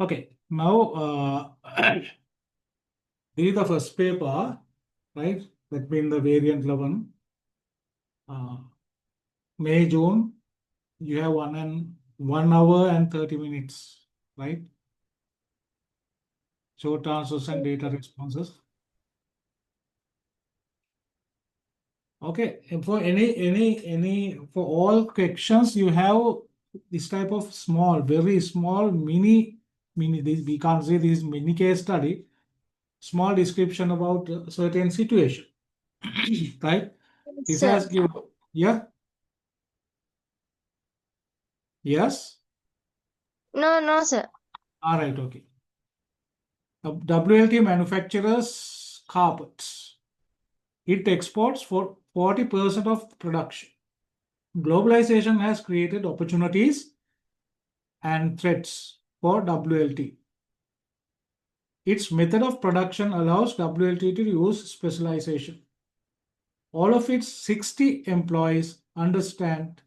Okay, now this is the first paper, right? That means the variant 11. May, June, you have 1 hour and 30 minutes, right? Short answers and data responses. Okay, and for for all questions, you have this type of small, very small, mini. This we can't say this mini case study. Small description about a certain situation, right? This Sir. has given, yeah, yes, No, sir. all right, okay. WLT manufactures carpets. It exports for 40% of production. Globalization has created opportunities and threats for WLT. Its method of production allows WLT to use specialization. All of its 60 employees understand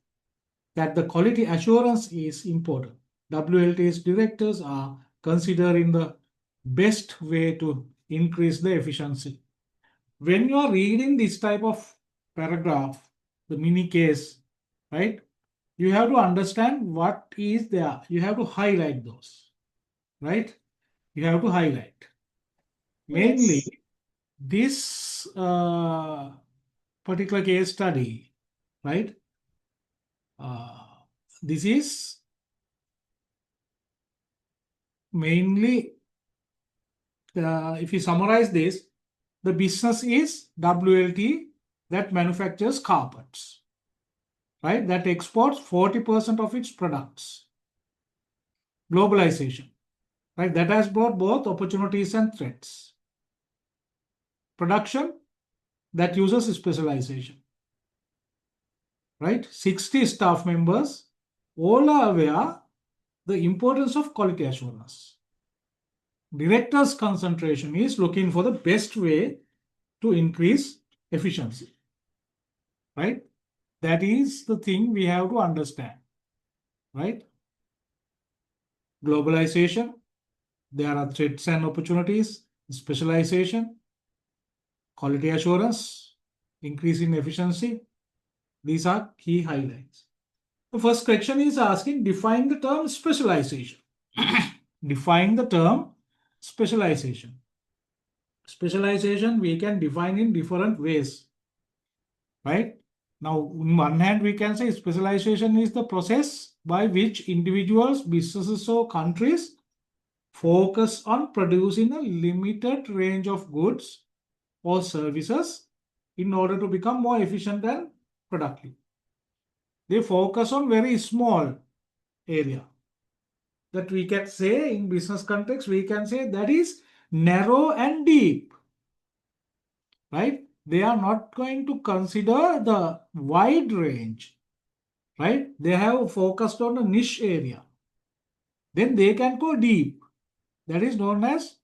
that the quality assurance is important. WLT's directors are considering the best way to increase the efficiency. When you are reading this type of paragraph, the mini case, right, you have to understand what is there. You have to highlight those, right? You have to highlight. Yes. Mainly, this particular case study, right? This is mainly, if you summarize this, the business is WLT that manufactures carpets, right? That exports 40% of its products. Globalization, right? That has brought both opportunities and threats. Production that uses specialization, right? 60 staff members all are aware the importance of quality assurance. Director's concentration is looking for the best way to increase efficiency, right? That is the thing we have to understand, right? Globalization, there are threats and opportunities, specialization, quality assurance, increase in efficiency. These are key highlights. The first question is asking define the term specialization. Define the term specialization. Specialization we can define in different ways, right? Now, on one hand, we can say specialization is the process by which individuals, businesses, or countries focus on producing a limited range of goods or services in order to become more efficient and productive. They focus on very small area. That we can say in business context, we can say that is narrow and deep, right? They are not going to consider the wide range, right? They have focused on a niche area. Then they can go deep. That is known as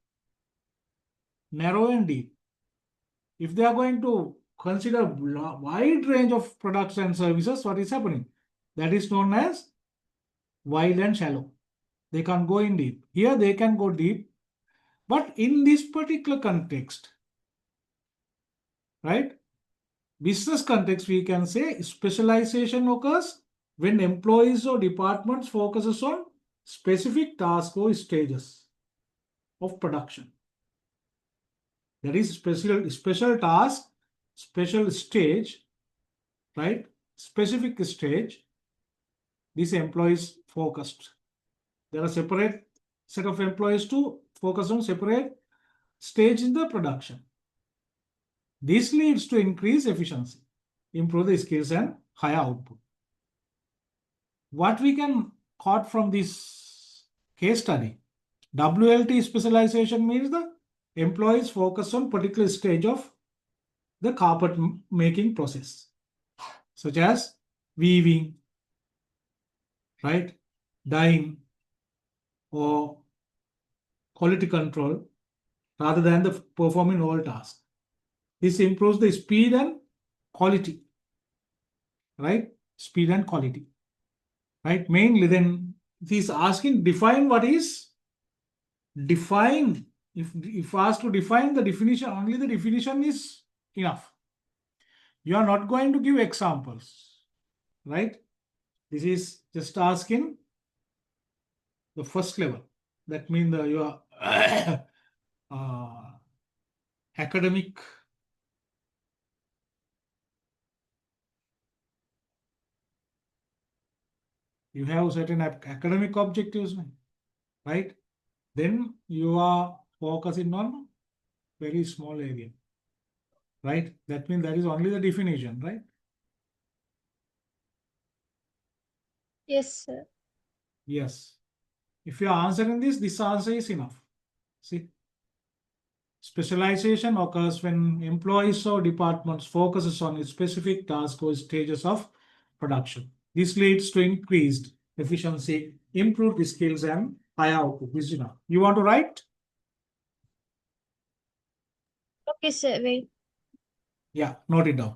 narrow and deep. If they are going to consider wide range of products and services, what is happening? That is known as wide and shallow. They can't go in deep. Here they can go deep. But in this particular context, right? Business context, we can say specialization occurs when employees or departments focuses on specific tasks or stages of production. That is special task, special stage, right? Specific stage. These employees focused. There are separate set of employees to focus on separate stage in the production. This leads to increased efficiency, improve the skills and higher output. What we can caught from this case study, WLT specialization means the employees focus on particular stage of the carpet making process, such as weaving, right, dyeing, or quality control, rather than the performing all tasks. This improves the speed and quality, right? Speed and quality, right? Mainly, then it is asking define what is define, if asked to define the definition, only the definition is enough. You are not going to give examples, right? This is just asking the first level. That means your academic you have certain academic objectives, right? Then you are focusing on very small area, right? That means that is only the definition, right? Yes, sir. Yes. If you are answering this answer is enough. See, specialization occurs when employees or departments focuses on a specific task or stages of production. This leads to increased efficiency, improved skills, and higher output. This is enough. You want to write? Okay, sir. Wait. Yeah, note it down.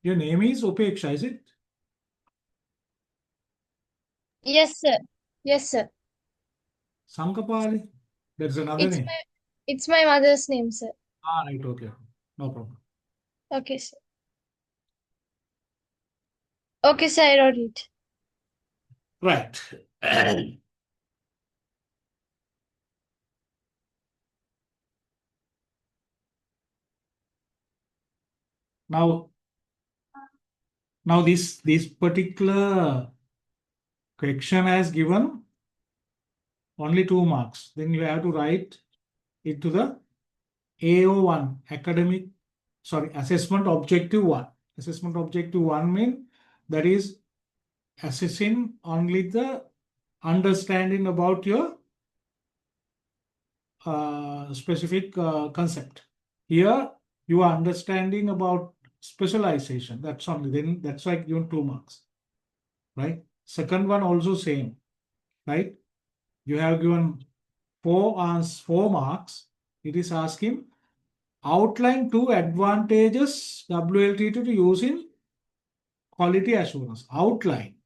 Your name is Upeksha, is it? Yes, sir. Yes, sir. Sankapali? There's another It's name. my it's my mother's name, sir. Right, okay. No problem. Okay, sir. Okay, sir. I wrote it. Right. Now, this particular question has given only 2 marks. Then you have to write it to the AO1, assessment objective 1. Assessment objective 1 means that is assessing only the understanding about your specific concept. Here you are understanding about specialization. That's only, then that's why given 2 marks, right? Second one also same, right? You have given 4 marks. It is asking outline 2 advantages WLT to use in quality assurance. Outline.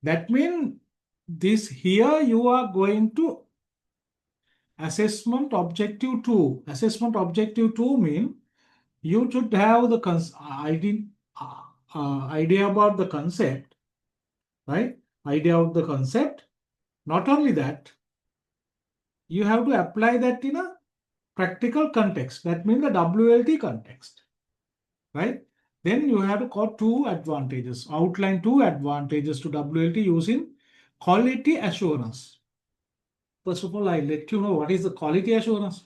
That means this here you are going to assessment objective 2. Assessment objective 2 means you should have the idea about the concept, right? Idea of the concept. Not only that, you have to apply that in a practical context. That means the WLT context, right? Then you have to got 2 advantages, outline 2 advantages to WLT using quality assurance. First of all, I let you know what is the quality assurance.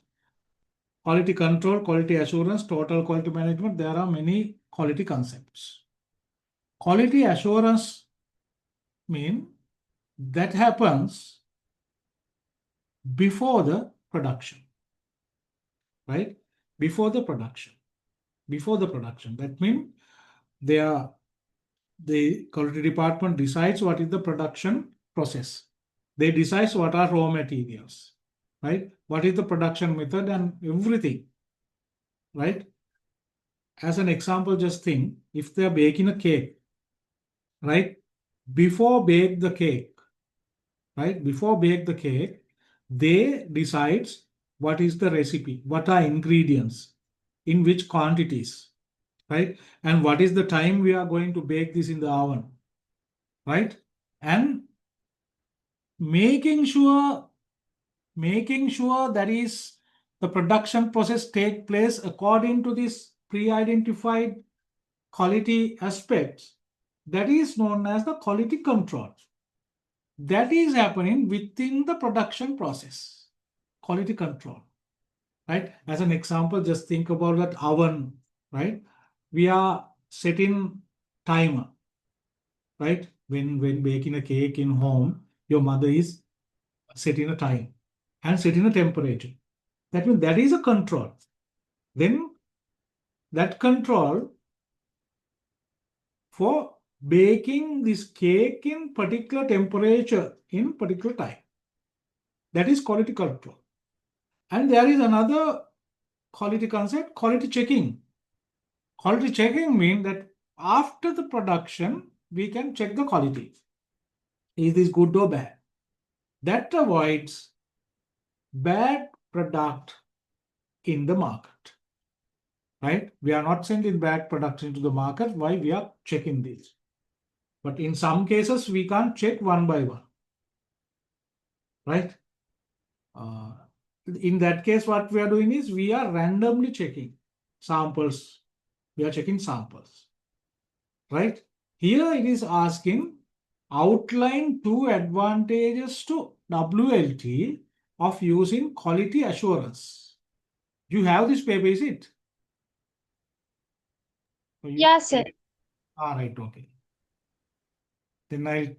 Quality control, quality assurance, total quality management. There are many quality concepts. Quality assurance mean that happens before the production, right? Before the production. That means the quality department decides what is the production process. They decide what are raw materials, right? What is the production method and everything, right? As an example, just think if they are baking a cake, right? Before bake the cake, right? Before bake the cake, they decides what is the recipe, what are ingredients, in which quantities, right? And what is the time we are going to bake this in the oven, right? And making sure that is the production process take place according to this pre-identified quality aspects, that is known as the quality control. That is happening within the production process. Quality control, right? As an example, just think about that oven, right? We are setting timer, right? When baking a cake in home, your mother is setting a time and setting a temperature. That means that is a control. Then that control for baking this cake in particular temperature in particular time. That is quality control. And there is another quality concept, quality checking. Quality checking means that after the production, we can check the quality. Is this good or bad? That avoids bad product in the market, right? We are not sending bad products into the market. Why? We are checking these. But in some cases, we can't check one by one, right? In that case, what we are doing is we are randomly checking samples. We are checking samples, right? Here it is asking outline 2 advantages to WLT of using quality assurance. You have this paper, is it? Yeah, sir. Right, okay. Then I'll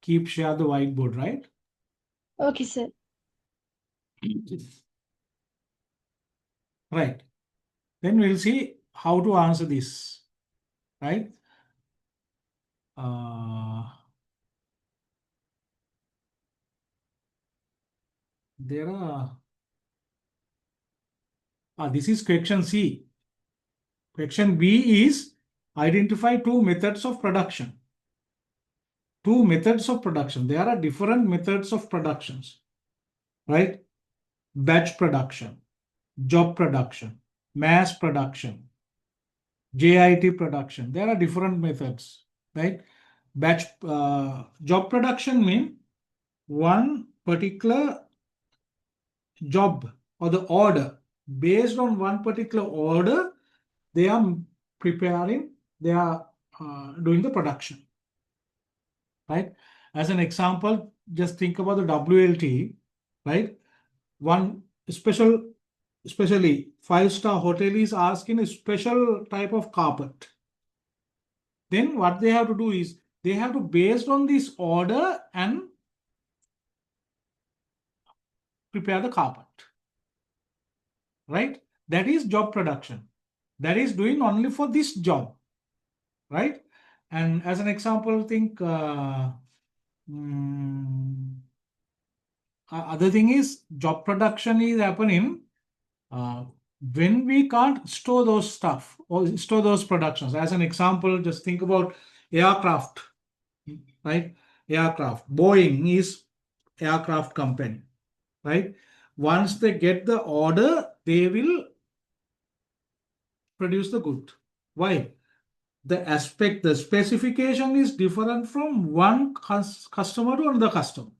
keep share the whiteboard, right? Okay, sir. Right. Then we'll see how to answer this, right? There are, this is question C. Question B is identify 2 methods of production. 2 methods of production. There are different methods of productions, right? Batch production, job production, mass production, JIT production. There are different methods, right? Batch job production means one particular job or the order. Based on one particular order, they are preparing, they are doing the production, right? As an example, just think about the WLT, right? One especially 5-star hotel is asking a special type of carpet. Then what they have to do is they have to, based on this order, and prepare the carpet, right? That is job production. That is doing only for this job, right? And as an example, think other thing is job production is happening when we can't store those stuff or store those productions. As an example, just think about aircraft, right? Aircraft. Boeing is aircraft company, right? Once they get the order, they will produce the good. Why? The specification is different from one customer to another customer,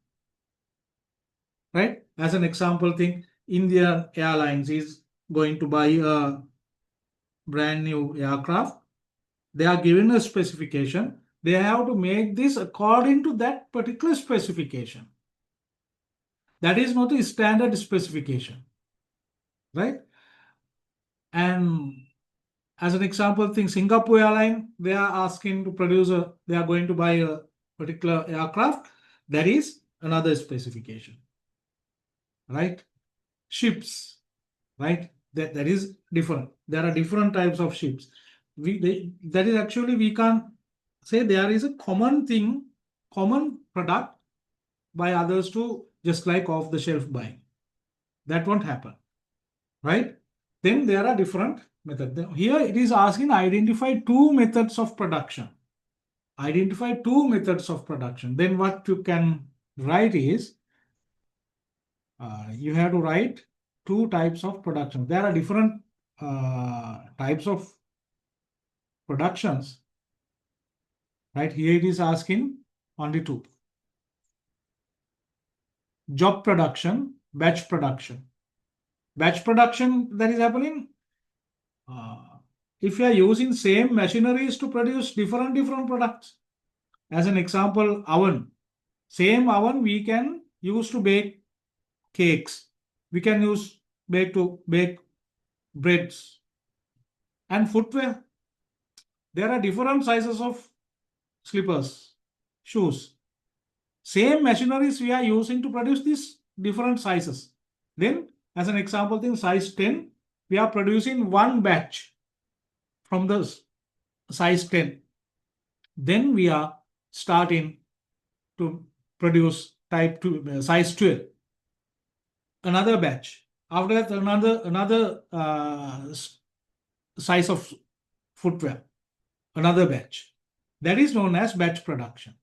right? As an example, think Indian Airlines is going to buy a brand new aircraft. They are given a specification. They have to make this according to that particular specification. That is not a standard specification, right? And as an example, think Singapore Airline, they are asking to produce they are going to buy a particular aircraft. That is another specification, right? Ships, right? That is different. There are different types of ships. That is actually, we can't say there is a common thing, common product by others to just like off the shelf buying. That won't happen, right? Then there are different methods. Here it is asking identify 2 methods of production. Identify 2 methods of production. Then what you can write is you have to write 2 types of production. There are different types of productions, right? Here it is asking only 2. Job production, batch production. Batch production that is happening if you are using same machineries to produce different products. As an example, oven. Same oven we can use to bake cakes. We can use to bake breads and footwear. There are different sizes of slippers, shoes. Same machineries we are using to produce these different sizes. Then, as an example, in size 10, we are producing one batch from the size 10. Then we are starting to produce type 2, size 12, another batch. After that, another size of footwear, another batch. That is known as batch production,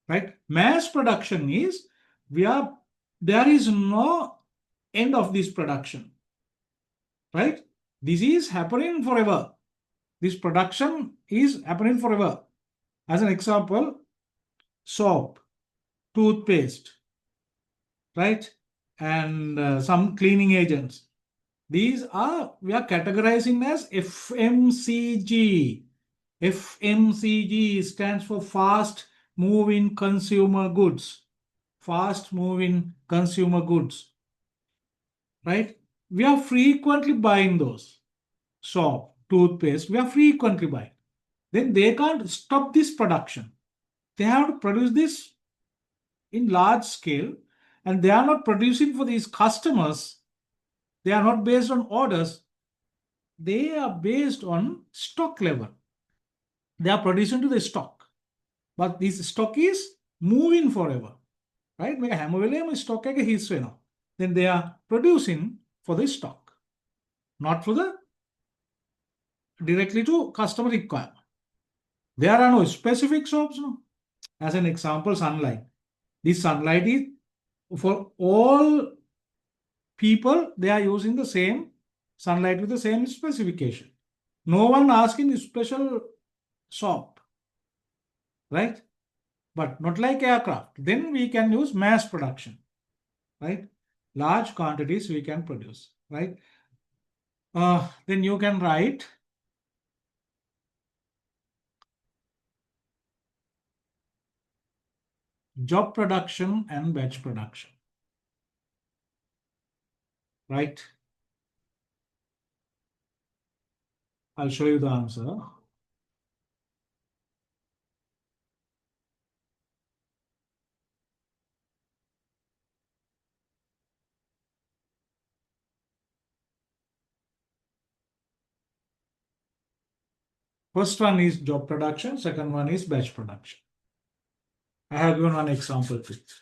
right? Mass production is there is no end of this production, right? This is happening forever. This production is happening forever. As an example, soap, toothpaste, right? And some cleaning agents. We are categorizing as FMCG. FMCG stands for fast moving consumer goods. Fast moving consumer goods, right? We are frequently buying those. Soap, toothpaste, we are frequently buying. Then they can't stop this production. They have to produce this in large scale, and they are not producing for these customers. They are not based on orders. They are based on stock level. They are producing to the stock. But this stock is moving forever. Right? මේක හැම වෙලේම stock එක හිස් වෙනවා. Then they are producing for the stock, not for the directly to customer requirement. There are no specific soaps. No? As an example, sunlight. This sunlight is for all people, they are using the same sunlight with the same specification. No one asking special soap, right? But not like aircraft. Then we can use mass production, right? Large quantities we can produce, right? Then you can write job production and batch production, right? I'll show you the answer. First one is job production, second one is batch production. I have given one example to it.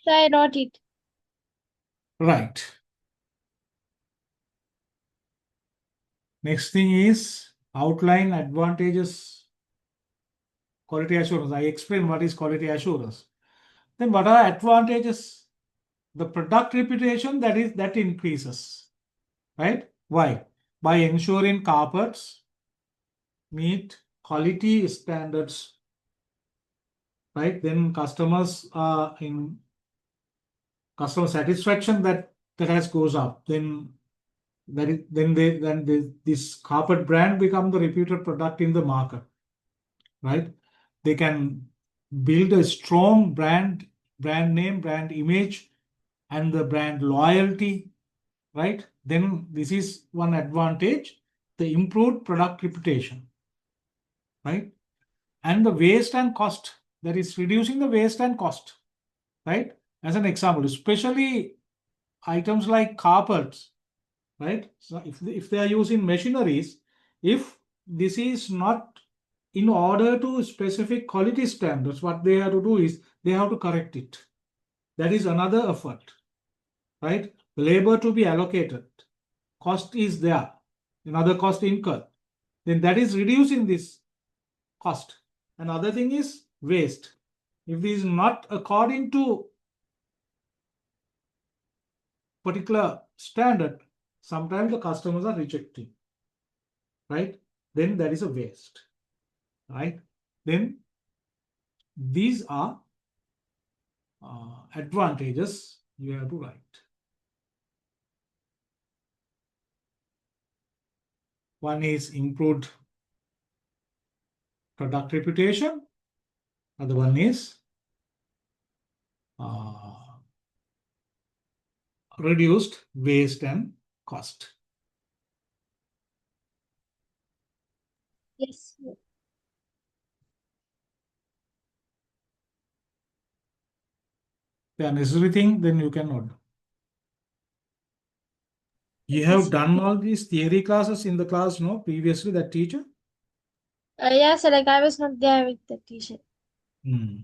So I wrote it. Right. Next thing is outline advantages. Quality assurance. I explain what is quality assurance. Then what are advantages? The product reputation that increases. Right? Why? By ensuring carpets meet quality standards. Right? Then customers are in customer satisfaction that has goes up. Then this carpet brand become the reputed product in the market. Right? They can build a strong brand name, brand image, and the brand loyalty, right? Then this is one advantage, the improved product reputation, right? And the waste and cost, that is reducing the waste and cost, right? As an example, especially items like carpets, right? So if they are using machineries, if this is not in order to specific quality standards, what they have to do is they have to correct it. That is another effort, right? Labor to be allocated, cost is there, another cost incurred. Then that is reducing this cost. Another thing is waste. If this is not according to particular standard, sometimes the customers are rejecting, right? Then that is a waste, right? Then these are advantages you have to write. One is improved product reputation. Other one is reduced waste and cost. Yes. The necessary thing, then you can note. You Okay, have sir. done all these theory classes in the class, no? Previously, that teacher? Yeah, sir. Like I was not there with the teacher. Hmm.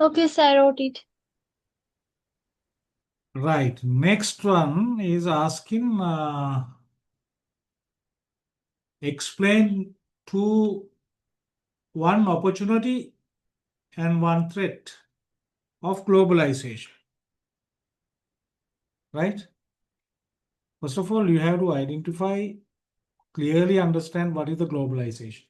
Okay, sir, I wrote it. Right. Next one is asking explain one opportunity and one threat of globalization. Right. First of all, you have to identify, clearly understand what is the globalization.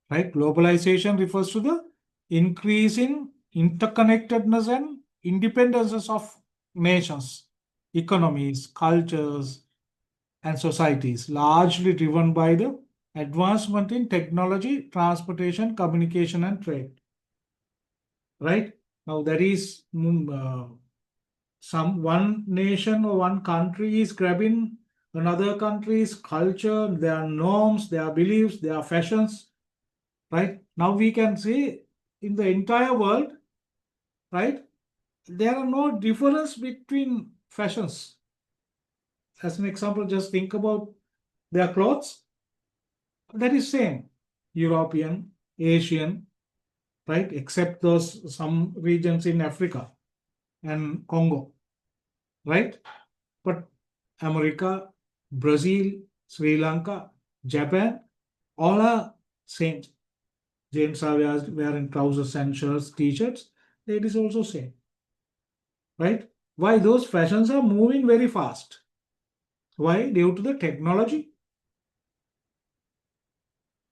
Right. Globalization refers to the increase in interconnectedness and independences of nations, economies, cultures, and societies, largely driven by the advancement in technology, transportation, communication, and trade. Right? Now, that is some one nation or one country is grabbing another country's culture, their norms, their beliefs, their fashions. Right? Now we can see in the entire world, right? There are no difference between fashions. As an example, just think about their clothes. That is same. European, Asian, right? Except those some regions in Africa and Congo, right? But America, Brazil, Sri Lanka, Japan, all are same. Gents are wearing trousers and shirts, t-shirts. It is also same, right? Why those fashions are moving very fast? Why? Due to the technology,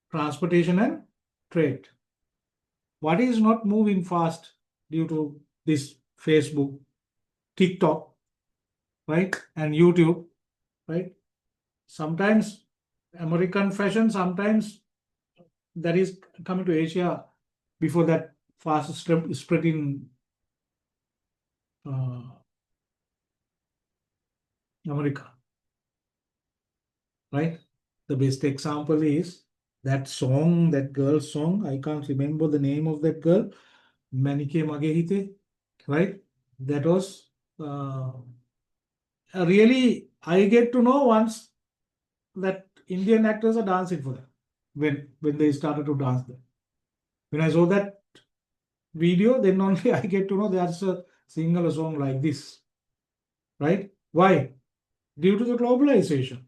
transportation, and trade. What is not moving fast due to this Facebook, TikTok, right? And YouTube, right? Sometimes American fashion, sometimes that is coming to Asia before that fast spread in uh, America, right? The best example is that song, that girl's song. I can't remember the name of that girl. Manike Magehite, right? That was really, I get to know once that Indian actors are dancing for them when they started to dance there. When I saw that video, then only I get to know there's a single song like this, right? Why? Due to the globalization,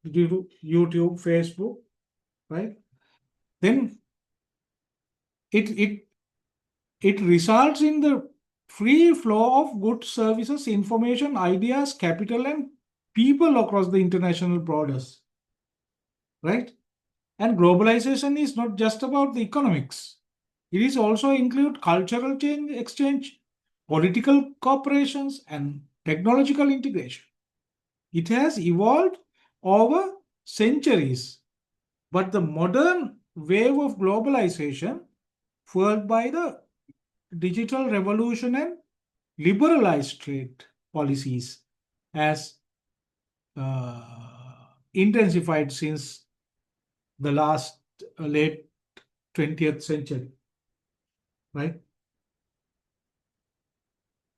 due to YouTube, Facebook, right? Then it it results in the free flow of goods, services, information, ideas, capital, and people across the international borders, right? And globalization is not just about the economics. It is also include cultural change, exchange, political cooperations, and technological integration. It has evolved over centuries, but the modern wave of globalization, fueled by the digital revolution and liberalized trade policies, has intensified since the last late 20th century, right?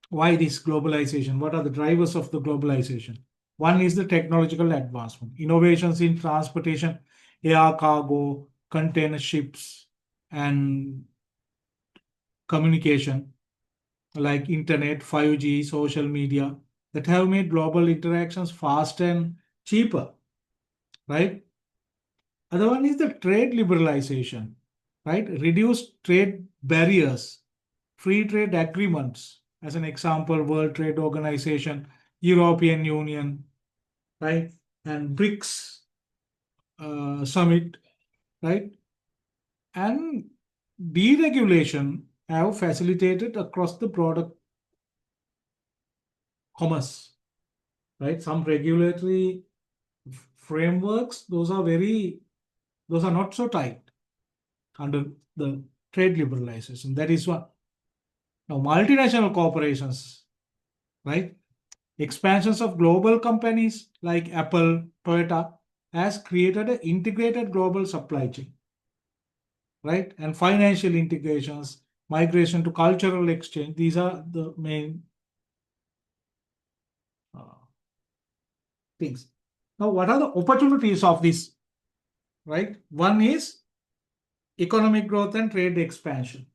Why this globalization? What are the drivers of the globalization? One is the technological advancement, innovations in transportation, air cargo, container ships, and communication like internet, 5G, social media that have made global interactions fast and cheaper, right? Other one is the trade liberalization, right? Reduced trade barriers, free trade agreements. As an example, World Trade Organization, European Union, right? And BRICS summit, right? And deregulation have facilitated across the broader commerce, right? Some regulatory frameworks, those are not so tight under the trade liberalization. That is one. Now, multinational corporations, right? Expansions of global companies like Apple, Toyota has created an integrated global supply chain, right? And financial integrations, migration to cultural exchange. These are the main uh, things. Now, what are the opportunities of this, right? One is economic growth and trade expansion.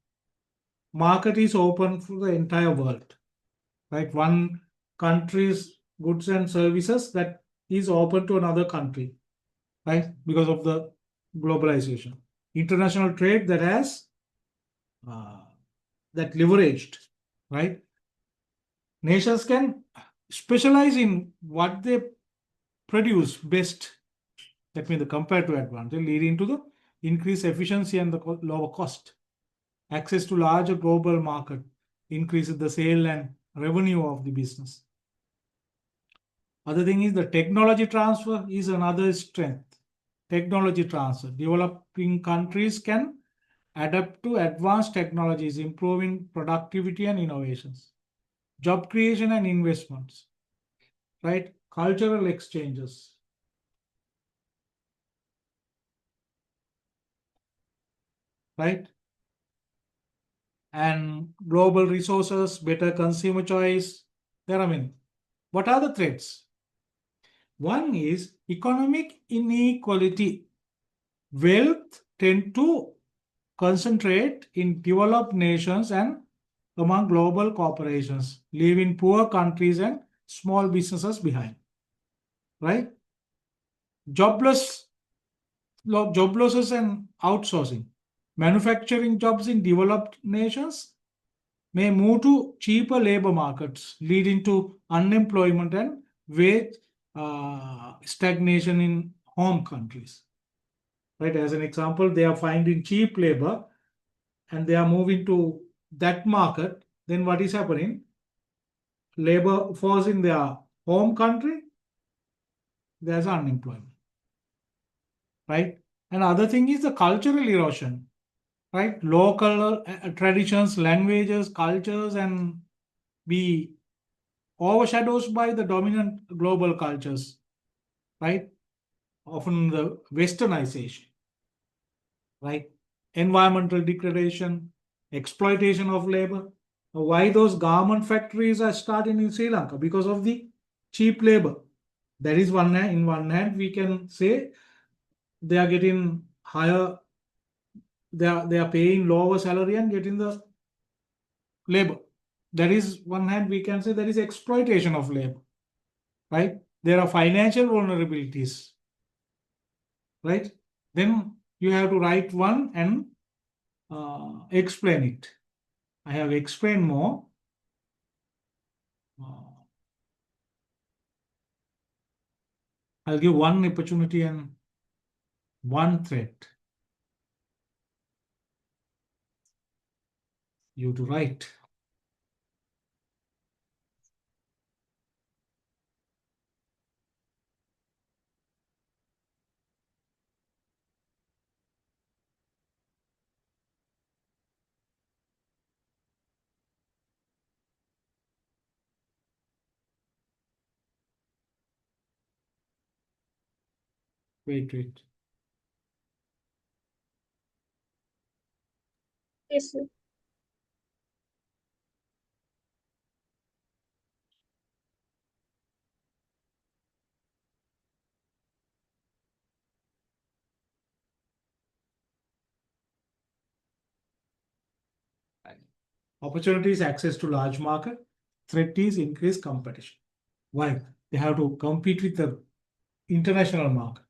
market is open for the entire world, right? One country's goods and services that is open to another country, right? Because of the globalization. International trade that has uh, that leveraged, right? Nations can specialize in what they produce best. That means the comparative advantage leading to the increased efficiency and the lower cost. Access to larger global market increases the sale and revenue of the business. Other thing is the technology transfer is another strength. Technology transfer. Developing countries can adapt to advanced technologies, improving productivity and innovations. Job creation and investments, right? Cultural exchanges, right? And global resources, better consumer choice. There are many. What are the threats? One is economic inequality. Wealth tend to concentrate in developed nations and among global corporations, leaving poor countries and small businesses behind. Right? Jobless, job losses and outsourcing. Manufacturing jobs in developed nations may move to cheaper labor markets, leading to unemployment and wage stagnation in home countries. Right? As an example, they are finding cheap labor and they are moving to that market. Then what is happening? Labor force in their home country, there's unemployment. Right? And other thing is the cultural erosion. Right? Local traditions, languages, cultures, and be overshadows by the dominant global cultures, right? Often the westernization, right? Environmental degradation, exploitation of labor. Why those garment factories are starting in Sri Lanka? Because of the cheap labor. That is one hand. In one hand, we can say they are getting higher, they are paying lower salary and getting the labor. That is one hand, we can say that is exploitation of labor, right? There are financial vulnerabilities, right? Then you have to write one and explain it. I have explained more. Uh, I'll give one opportunity and one threat. You to write. Wait. Yes, sir. Opportunity is access to large market. Threat is increased competition. Why? They have to compete with the international market.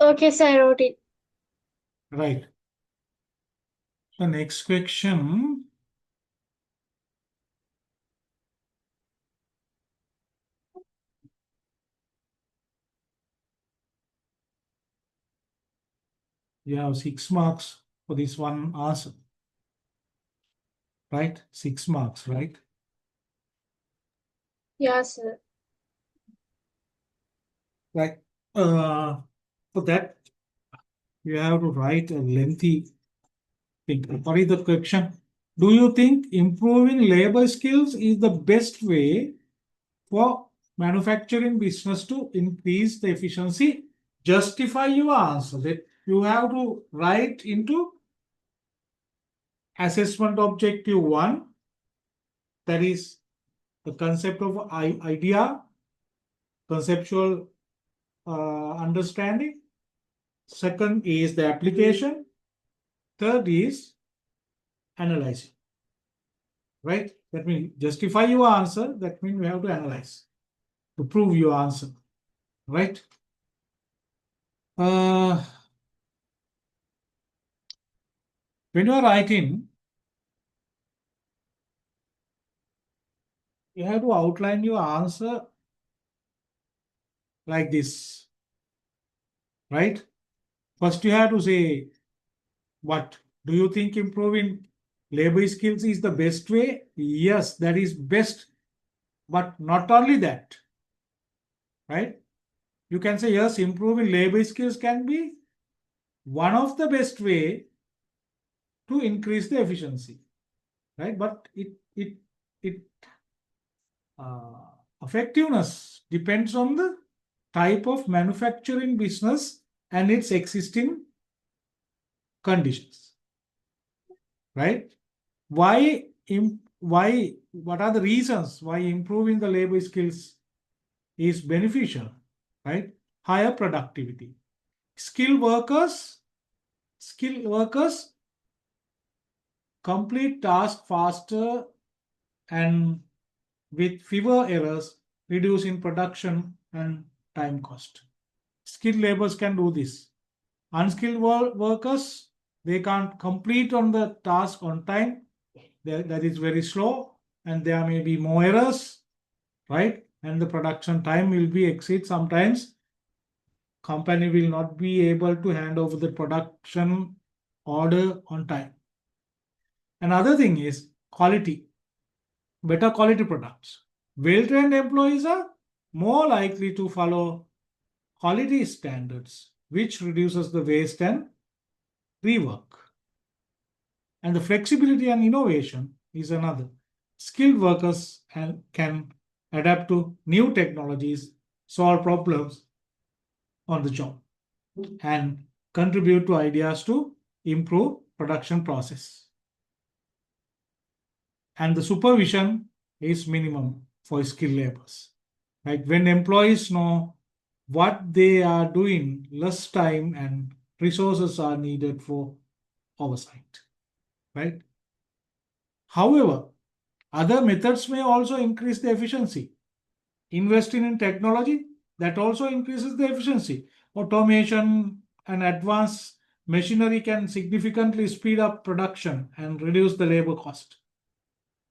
Okay, sir, I wrote it. Right. The next question. You have 6 marks for this one answer. Right? 6 marks, right? Yeah, sir. Right. For that, you have to write a lengthy thing. What is the question? Do you think improving labor skills is the best way for manufacturing business to increase the efficiency? Justify your answer. That you have to write into assessment objective 1, that is the concept of idea, conceptual understanding. Second is the application. Third is analyzing. Right? That means justify your answer. That means we have to analyze to prove your answer. Right? When you are writing, you have to outline your answer like this. Right? First, you have to say, what do you think improving labor skills is the best way? Yes, that is best, but not only that. Right? You can say, yes, improving labor skills can be one of the best way to increase the efficiency. Right? But it effectiveness depends on the type of manufacturing business and its existing conditions. Right? Why? What are the reasons why improving the labor skills is beneficial? Right? Higher productivity. Skilled workers complete tasks faster and with fewer errors, reducing production and time cost. Skilled laborers can do this. Unskilled workers, they can't complete on the task on time. That is very slow, and there may be more errors, right? And the production time will be exceed. Sometimes company will not be able to hand over the production order on time. Another thing is quality, better quality products. Well-trained employees are more likely to follow quality standards, which reduces the waste and rework. And the flexibility and innovation is another. Skilled workers can adapt to new technologies, solve problems on the job, and contribute to ideas to improve production process. And the supervision is minimum for skilled laborers. Right? When employees know what they are doing, less time and resources are needed for oversight. Right? However, other methods may also increase the efficiency. Investing in technology, that also increases the efficiency. Automation and advanced machinery can significantly speed up production and reduce the labor cost.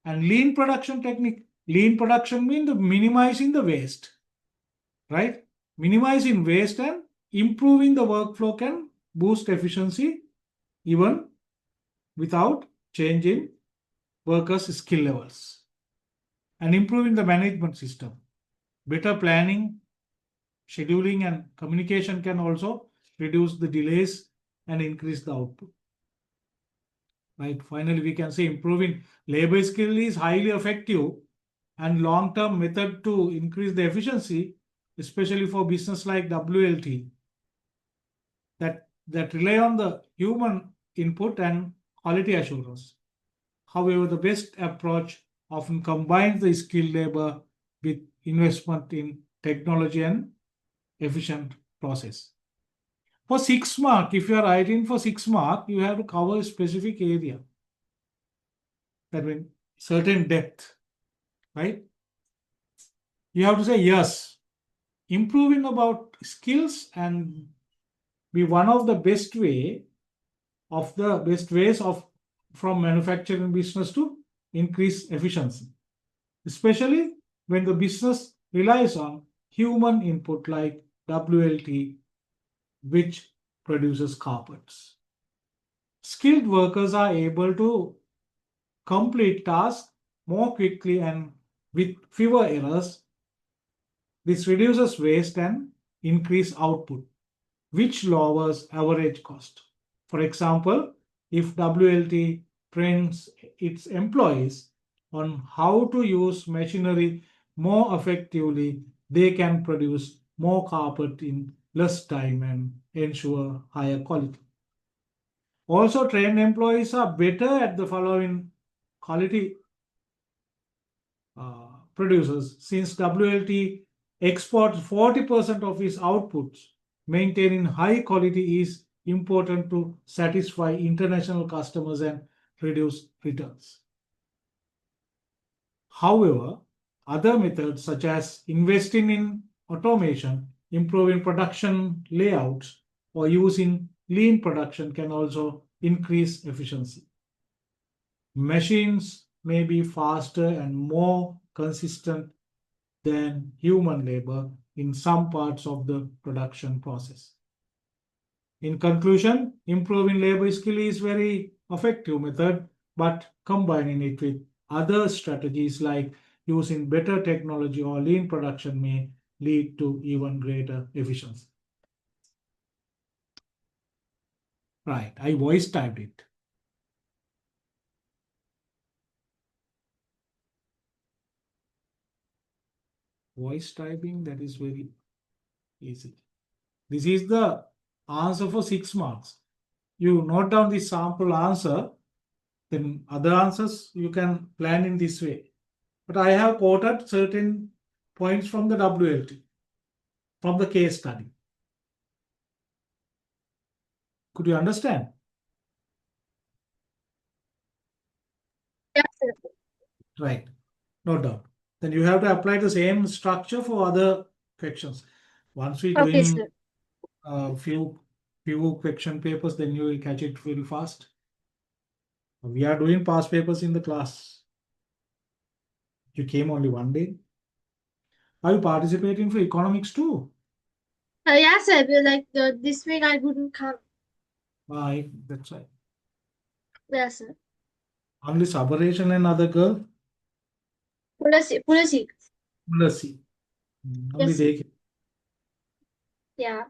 And lean production technique. Lean production means minimizing the waste, right? Minimizing waste and improving the workflow can boost efficiency even without changing workers' skill levels. And improving the management system. Better planning, scheduling, and communication can also reduce the delays and increase the output. Right? Finally, we can say improving labor skill is highly effective and long-term method to increase the efficiency, especially for business like WLT that rely on the human input and quality assurance. However, the best approach often combines the skilled labor with investment in technology and efficient process. For 6 mark, if you are writing for 6 mark, you have to cover a specific area. That means certain depth, right? You have to say yes, improving about skills and be one of the best ways of from manufacturing business to increase efficiency, especially when the business relies on human input like WLT, which produces carpets. Skilled workers are able to complete tasks more quickly and with fewer errors. This reduces waste and increase output, which lowers average cost. For example, if WLT trains its employees on how to use machinery more effectively, they can produce more carpet in less time and ensure higher quality. Also, trained employees are better at the following quality producers since WLT exports 40% of its outputs. Maintaining high quality is important to satisfy international customers and reduce returns. However, other methods such as investing in automation, improving production layouts, or using lean production can also increase efficiency. Machines may be faster and more consistent than human labor in some parts of the production process. In conclusion, improving labor skill is very effective method, but combining it with other strategies like using better technology or lean production may lead to even greater efficiency. Right, I voice typed it. Voice typing, that is very easy. This is the answer for 6 marks. You note down the sample answer, then other answers you can plan in this way. But I have quoted certain points from the WLT, from the case study. Could you understand? Yes, sir. Right. No doubt. Then you have to apply the same structure for other questions. Once we Okay, doing sir. a few question papers, then you will catch it very fast. We are doing past papers in the class. You came only one day. Are you participating for economics too? Yes, sir. But like this week I couldn't come. That's right. Yes, sir. Only Sabaration and other girl. Pulasi. Mercy. Only Yes, sir. they. Yeah.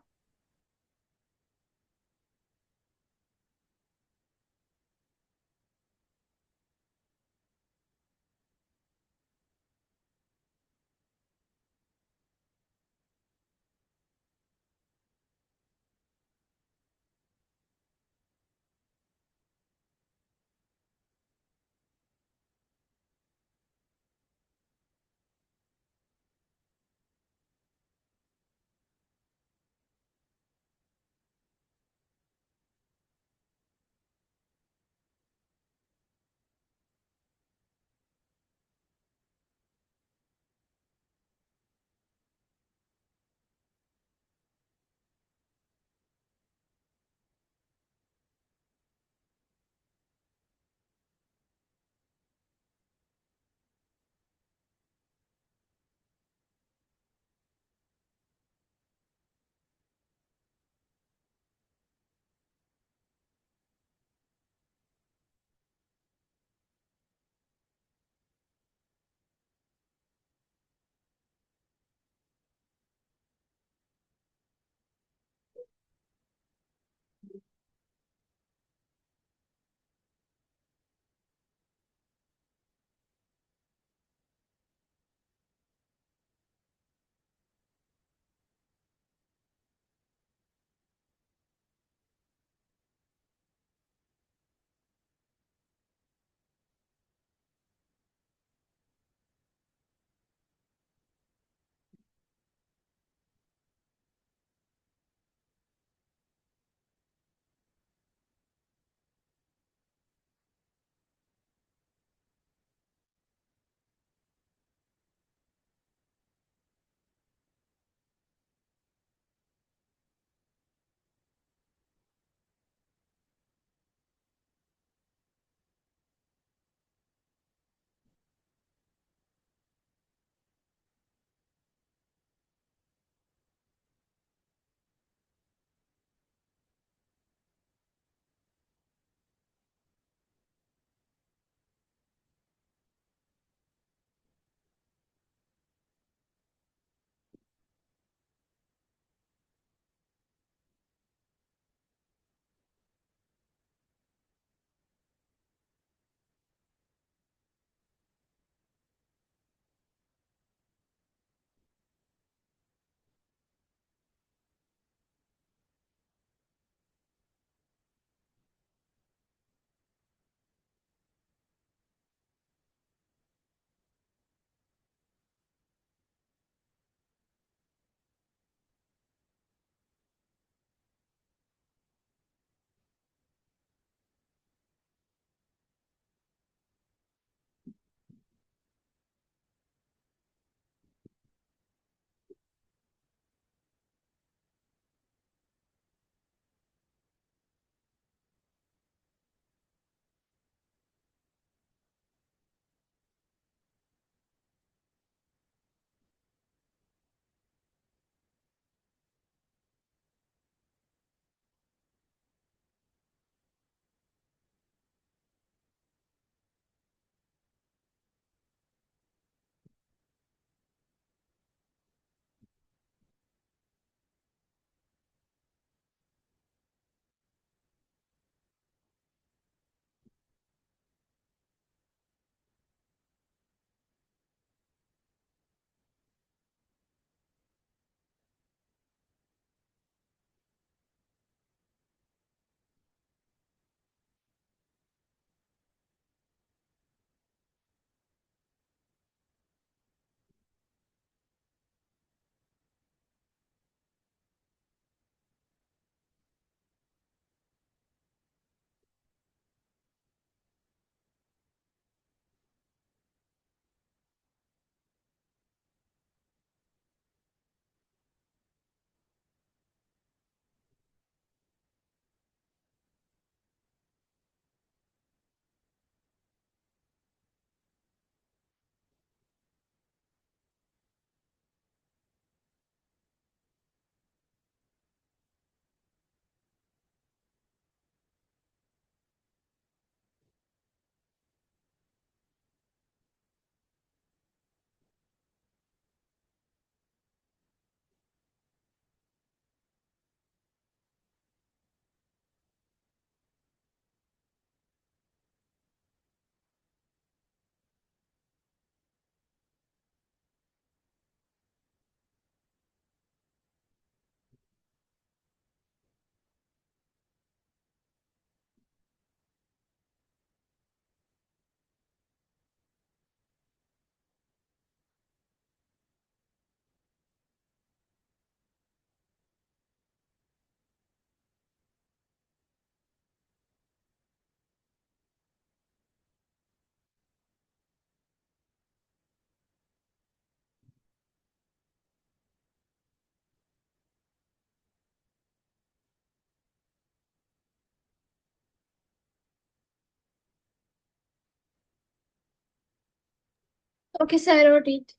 Okay, sir, I wrote it.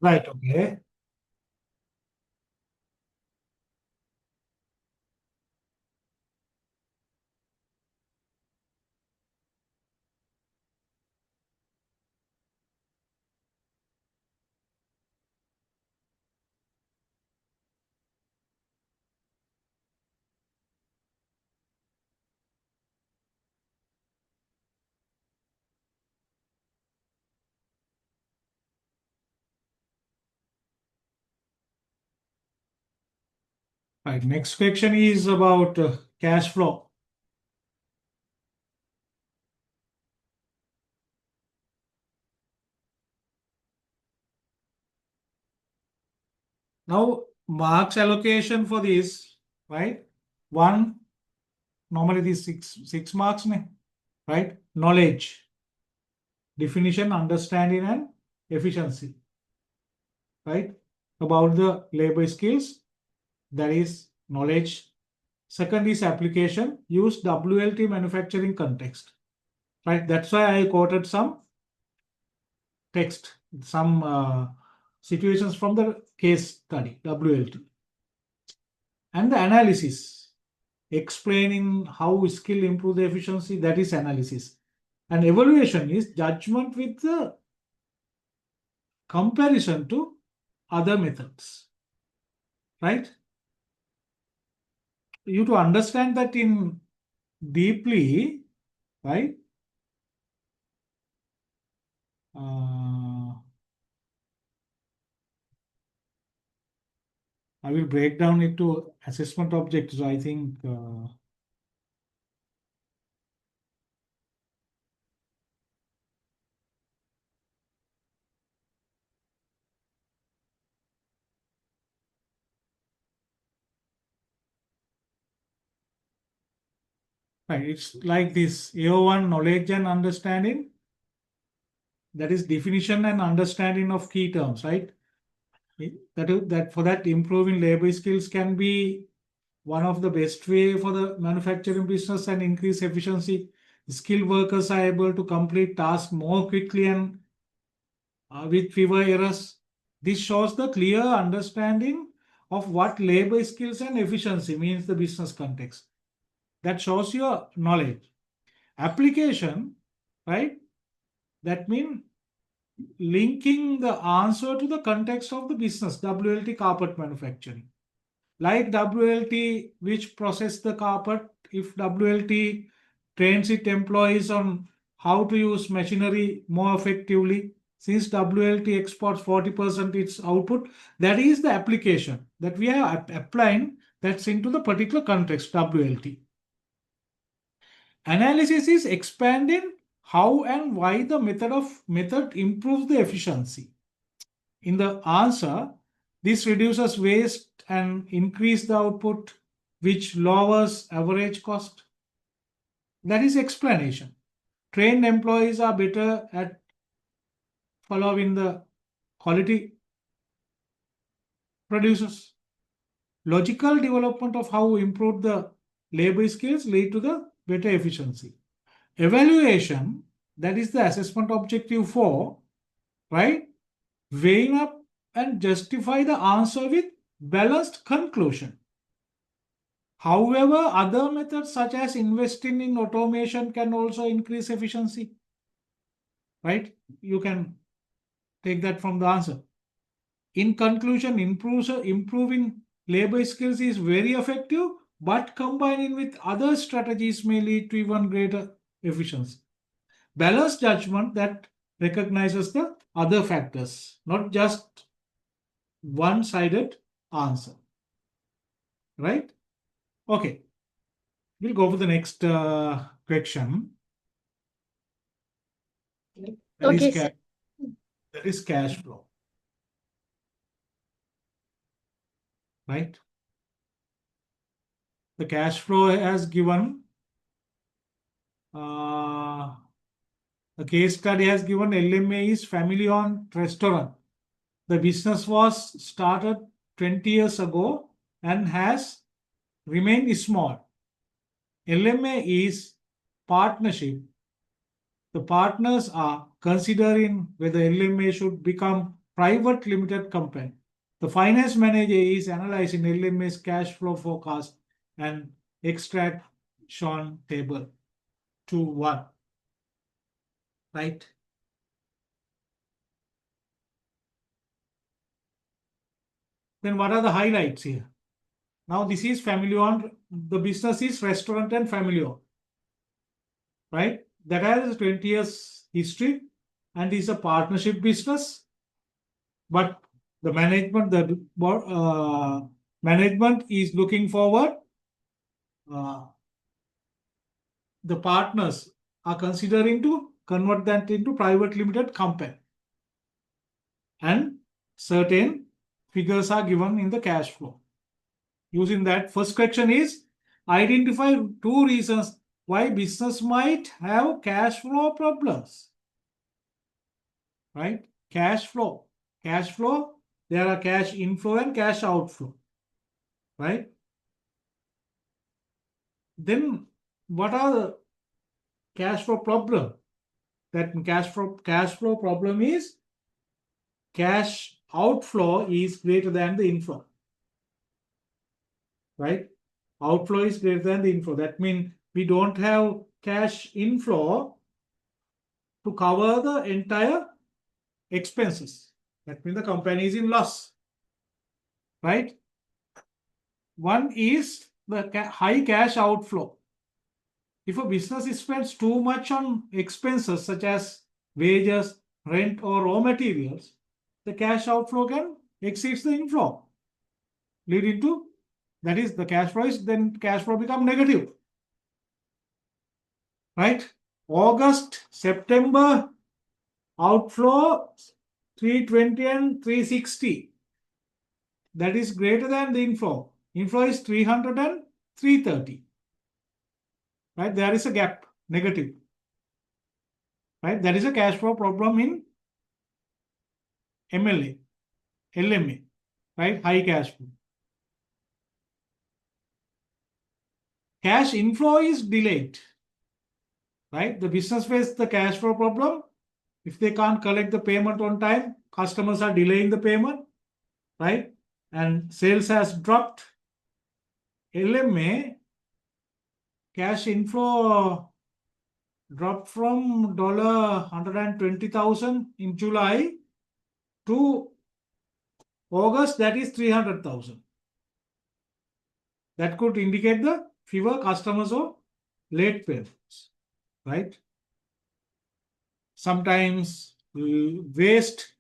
Right, okay. Right, next question is about cash flow. Now, marks allocation for this, right? One, normally these six marks, right? Knowledge, definition, understanding, and efficiency, right? About the labor skills, that is knowledge. Second is application, use WLT manufacturing context, right? That's why I quoted some text, some situations from the case study, WLT. And the analysis, explaining how skill improve the efficiency, that is analysis. And evaluation is judgment with the comparison to other methods, right? You to understand that in deeply, right? I will break down it to assessment objectives. I think right. It's like this AO1 knowledge and understanding. That is definition and understanding of key terms, right? That for that improving labor skills can be one of the best way for the manufacturing business and increase efficiency. Skilled workers are able to complete tasks more quickly and with fewer errors. This shows the clear understanding of what labor skills and efficiency means the business context. That shows your knowledge. Application, right? That means linking the answer to the context of the business, WLT carpet manufacturing. Like WLT, which process the carpet, if WLT trains its employees on how to use machinery more effectively, since WLT exports 40% its output, that is the application that we are applying that's into the particular context, WLT. Analysis is expanding how and why the method improves the efficiency. In the answer, this reduces waste and increase the output, which lowers average cost. That is explanation. Trained employees are better at following the quality producers. Logical development of how improve the labor skills lead to the better efficiency. Evaluation, that is the assessment objective 4, right? Weighing up and justify the answer with balanced conclusion. However, other methods such as investing in automation can also increase efficiency, right? You can take that from the answer. In conclusion, improving labor skills is very effective, but combining with other strategies may lead to even greater efficiency. Balanced judgment that recognizes the other factors, not just one-sided answer, right? Okay, we'll go for the next question. That is Okay, sir. that is cash flow, right? The cash flow has given the case study has given LMA is family-owned restaurant. The business was started 20 years ago and has remained small. LMA is partnership The partners are considering whether LMA should become private limited company. The finance manager is analyzing LMA's cash flow forecast and extraction table to 1. Right? Then what are the highlights here? Now this is family owned. The business is restaurant and family owned. Right? That has 20 years history and is a partnership business. But the management is looking forward. The partners are considering to convert that into private limited company. And certain figures are given in the cash flow. Using that, first question is identify 2 reasons why business might have cash flow problems. Right? Cash flow. Cash flow, there are cash inflow and cash outflow. Right? Then what are the cash flow problem? That cash flow problem is cash outflow is greater than the inflow. Right? Outflow is greater than the inflow. That means we don't have cash inflow to cover the entire expenses. That means the company is in loss. Right? One is the high cash outflow. If a business spends too much on expenses such as wages, rent, or raw materials, the cash outflow can exceed the inflow, leading to, that is, the cash flow is then cash flow become negative. Right? August, September outflow 320 and 360. That is greater than the inflow. Inflow is 300 and 330. Right? There is a gap, negative. Right? That is a cash flow problem in MLA, LMA. Right? High cash flow. Cash inflow is delayed. Right? The business faces the cash flow problem. If they can't collect the payment on time, customers are delaying the payment. Right? And sales has dropped. LMA cash inflow dropped from $120,000 in July to August, that is 300,000. That could indicate the fewer customers or late payments, right? Sometimes waste,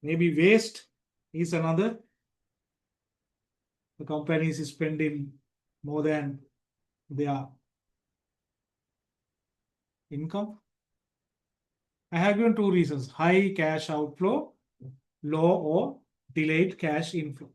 maybe waste is another. The company is spending more than their income. I have given 2 reasons: high cash outflow, low or delayed cash inflow.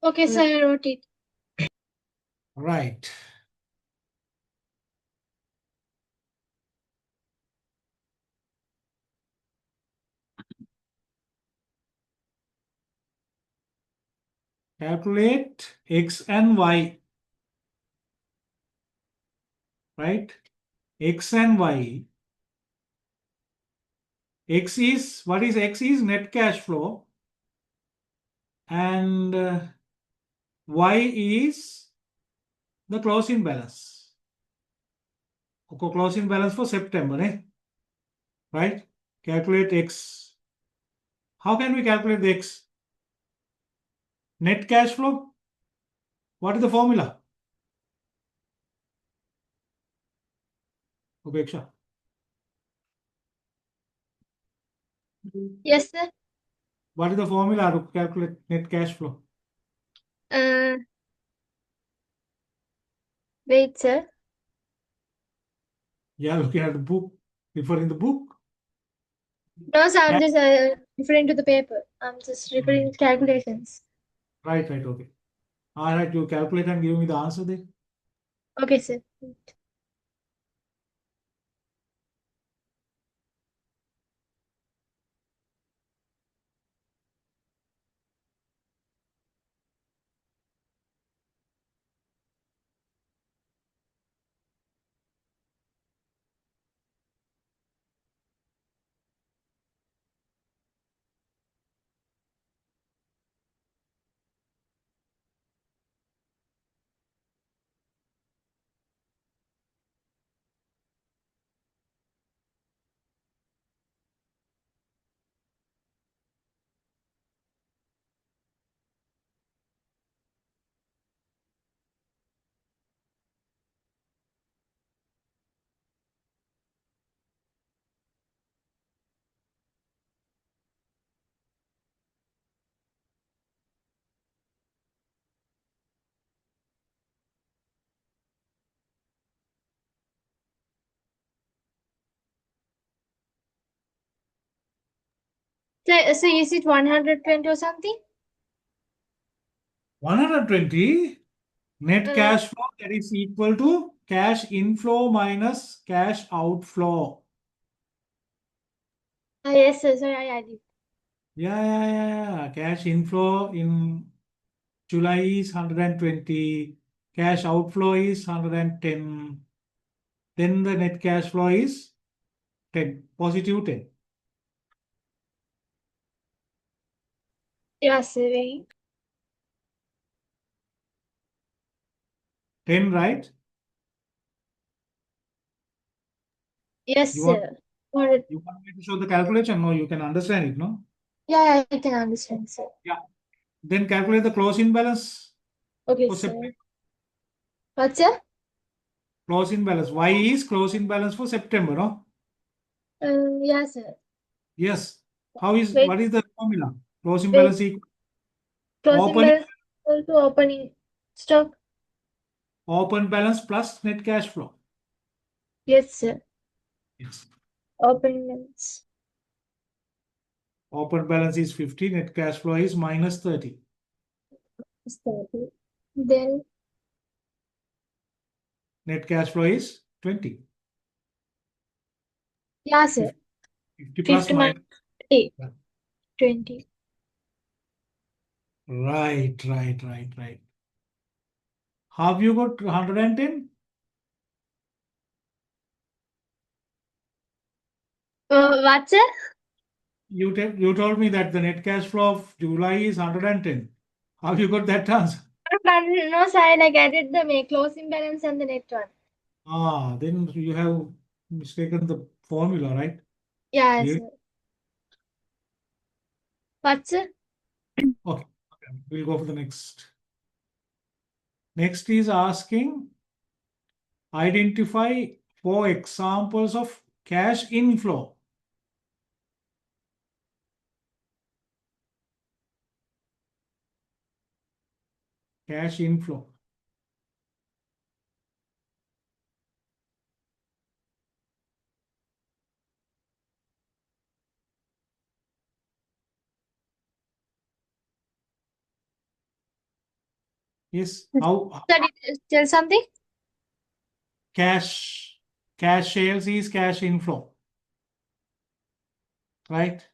Okay, sir, I wrote it. Right. Calculate X and Y. Right? X and Y. X is, what is X is net cash flow. And Y is the closing balance. Closing balance for September, eh? Right? Calculate X. How can we calculate the X? Net cash flow. What is the formula? Upeksha. Yes, sir. What is the formula to calculate net cash flow? Uh, Wait, sir. Yeah, looking at the book, referring the book. No, sir, I'm Yeah. just referring to the paper. I'm just referring to calculations. Right, okay. All right, you calculate and give me the answer then. Okay, sir. So is it 120 or something? 120 net Uh, cash flow, that is equal to cash inflow minus cash outflow. yes, sir. Sorry, I added. Yeah. Cash inflow in July is 120. Cash outflow is 110. Then the net cash flow is 10, positive 10. Yes, sir. Wait. 10, right? Yes, You want sir. What? you want me to show the calculation? No, you can understand it, no? Yeah, I can understand, sir. Yeah. Then calculate the closing balance Okay, for sir. September. What, sir? Closing balance. Y is closing balance for September, no? Yeah, sir. Yes. Wait, What is the formula? Closing wait. balance equal Closing opening balance equal to opening stock. open balance plus net cash flow. Yes, sir. Yes. Opening balance Open balance is 50, net cash flow is minus 30. is 30. Then, Net cash flow is 20. yeah, sir. 50 plus 50 minus minus. 30. 20. Right. Have you got 110? What, sir? You told me that the net cash flow of July is 110. Have you got that answer? No, sir. I like added the closing balance and the net one. Then you have mistaken the formula, right? Yeah, Clear? sir. What, sir? Okay. We'll go for the next. Next is asking identify 4 examples of cash inflow. Cash inflow. Yes. How Sir, did you tell something? cash sales is cash inflow, right?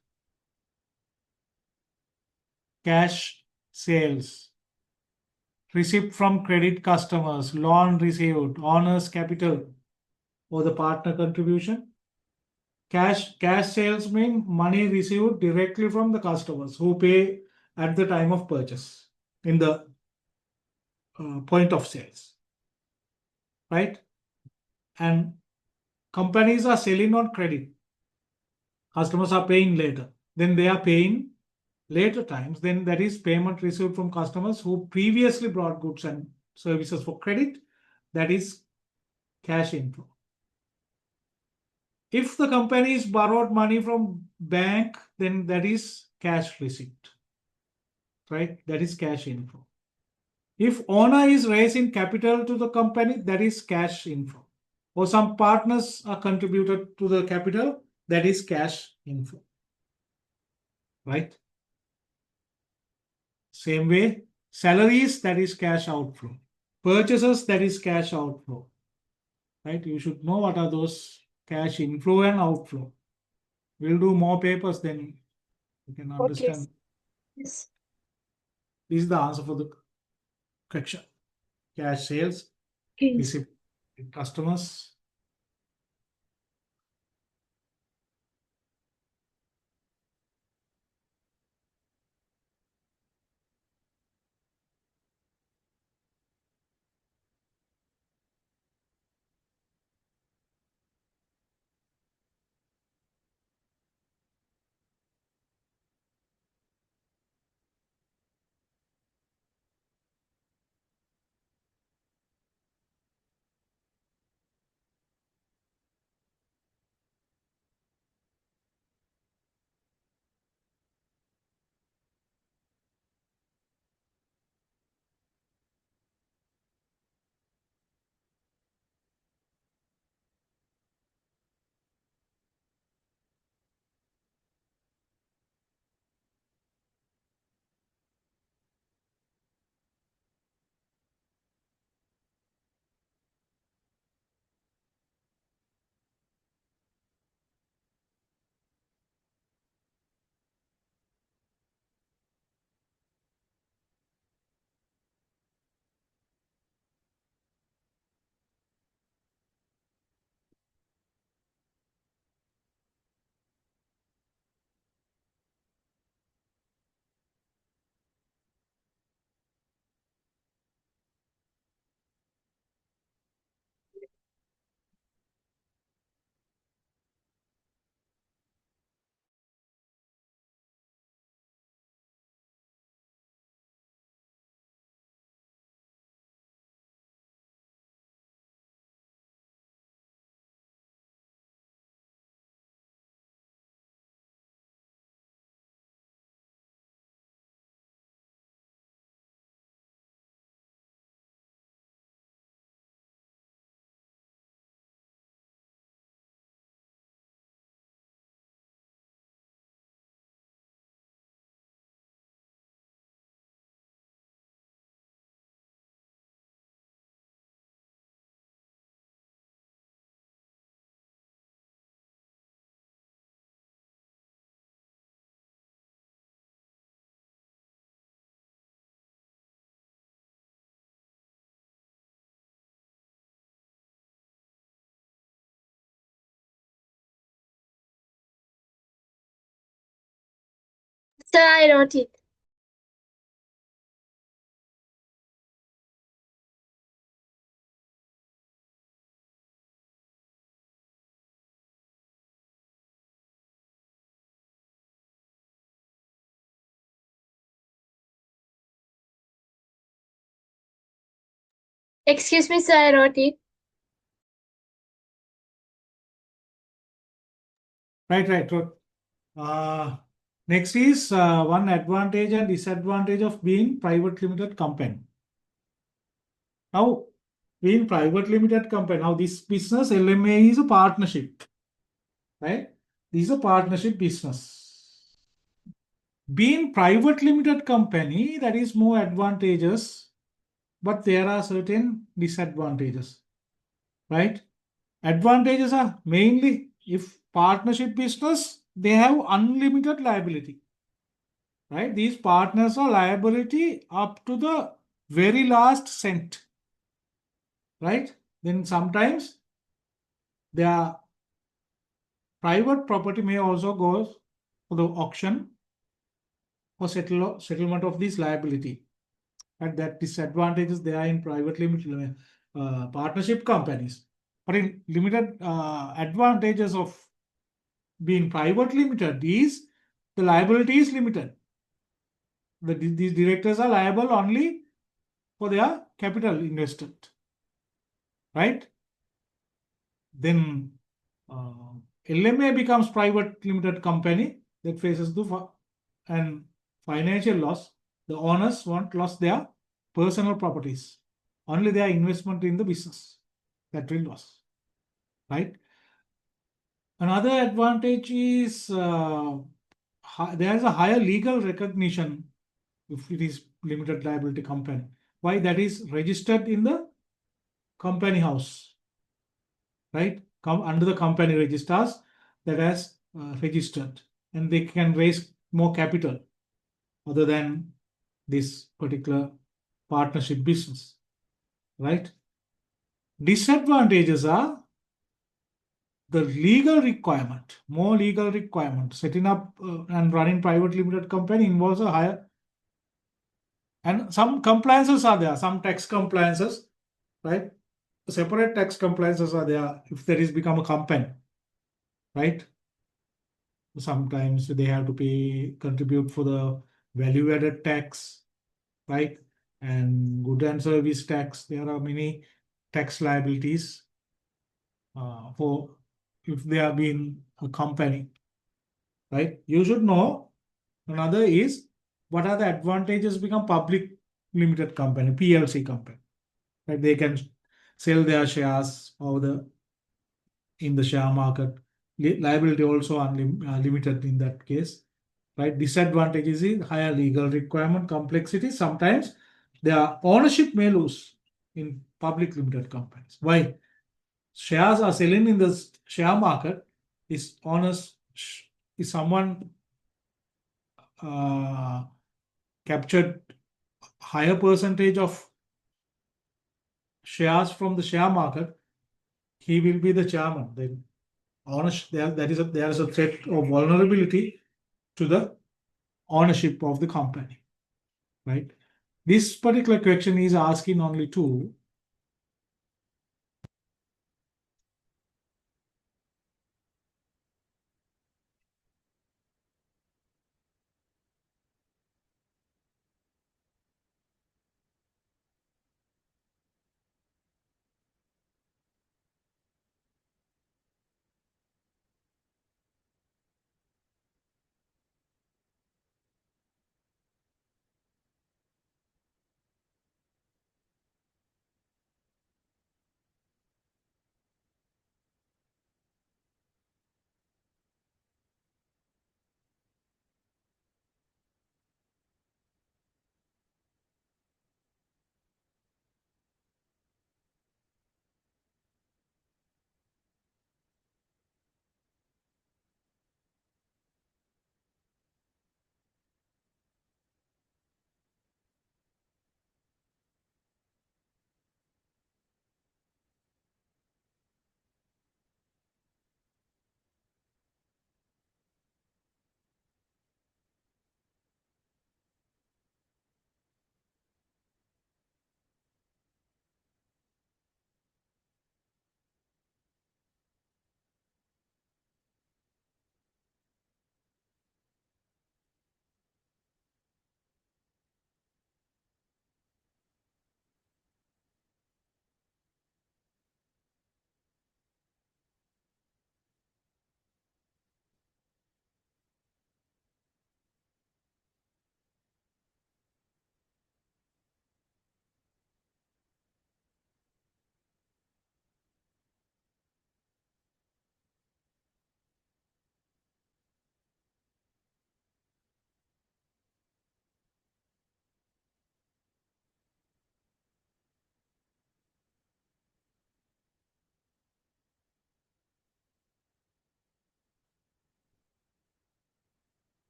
Cash sales, receipt from credit customers, loan received, owners capital, or the partner contribution. Cash sales mean money received directly from the customers who pay at the time of purchase in the point of sales, right? And companies are selling on credit. Customers are paying later. Then they are paying later times. Then that is payment received from customers who previously brought goods and services for credit. That is cash inflow. If the companies borrowed money from bank, then that is cash receipt, right? That is cash inflow. If owner is raising capital to the company, that is cash inflow. Or some partners are contributed to the capital, that is cash inflow, right? Same way, salaries, that is cash outflow. Purchases, that is cash outflow, right? You should know what are those cash inflow and outflow. We'll do more papers, then you can Okay. understand. Yes. This is the answer for the question. Cash sales, Okay. receipt customers. Sir, I wrote it. Excuse me, sir, I wrote it. Right. Next is one advantage and disadvantage of being private limited company. Now, being private limited company, now this business LMA is a partnership, right? This is a partnership business. Being private limited company, that is more advantageous but there are certain disadvantages, right? Advantages are mainly if partnership business, they have unlimited liability, right? These partners are liability up to the very last cent, right? Then sometimes their private property may also go for the auction for settlement of this liability. And that disadvantages they are in private limited partnership companies. But in limited advantages of being private limited is the liability is limited. These directors are liable only for their capital invested, right? Then LMA becomes private limited company that faces the and financial loss. The owners won't lose their personal properties, only their investment in the business that will lose, right? Another advantage is there is a higher legal recognition if it is limited liability company. Why? That is registered in the company house, right? Come under the company registers that has registered, and they can raise more capital other than this particular partnership business, right? Disadvantages are the legal requirement, more legal requirement. Setting up and running private limited company involves a higher, and some compliances are there, some tax compliances, right? Separate tax compliances are there if there is become a company, right? Sometimes they have to contribute for the value added tax, right? And good and service tax. There are many tax liabilities for if they have been a company, right? You should know. Another is what are the advantages become public limited company, PLC company, right? They can sell their shares over the in the share market. Liability also limited in that case, right? Disadvantages is higher legal requirement, complexity. Sometimes their ownership may lose in public limited companies. Why? Shares are selling in the share market. Is owners is someone captured higher percentage of shares from the share market, he will be the chairman. Then ownership there is a threat of vulnerability to the ownership of the company, right? This particular question is asking only two.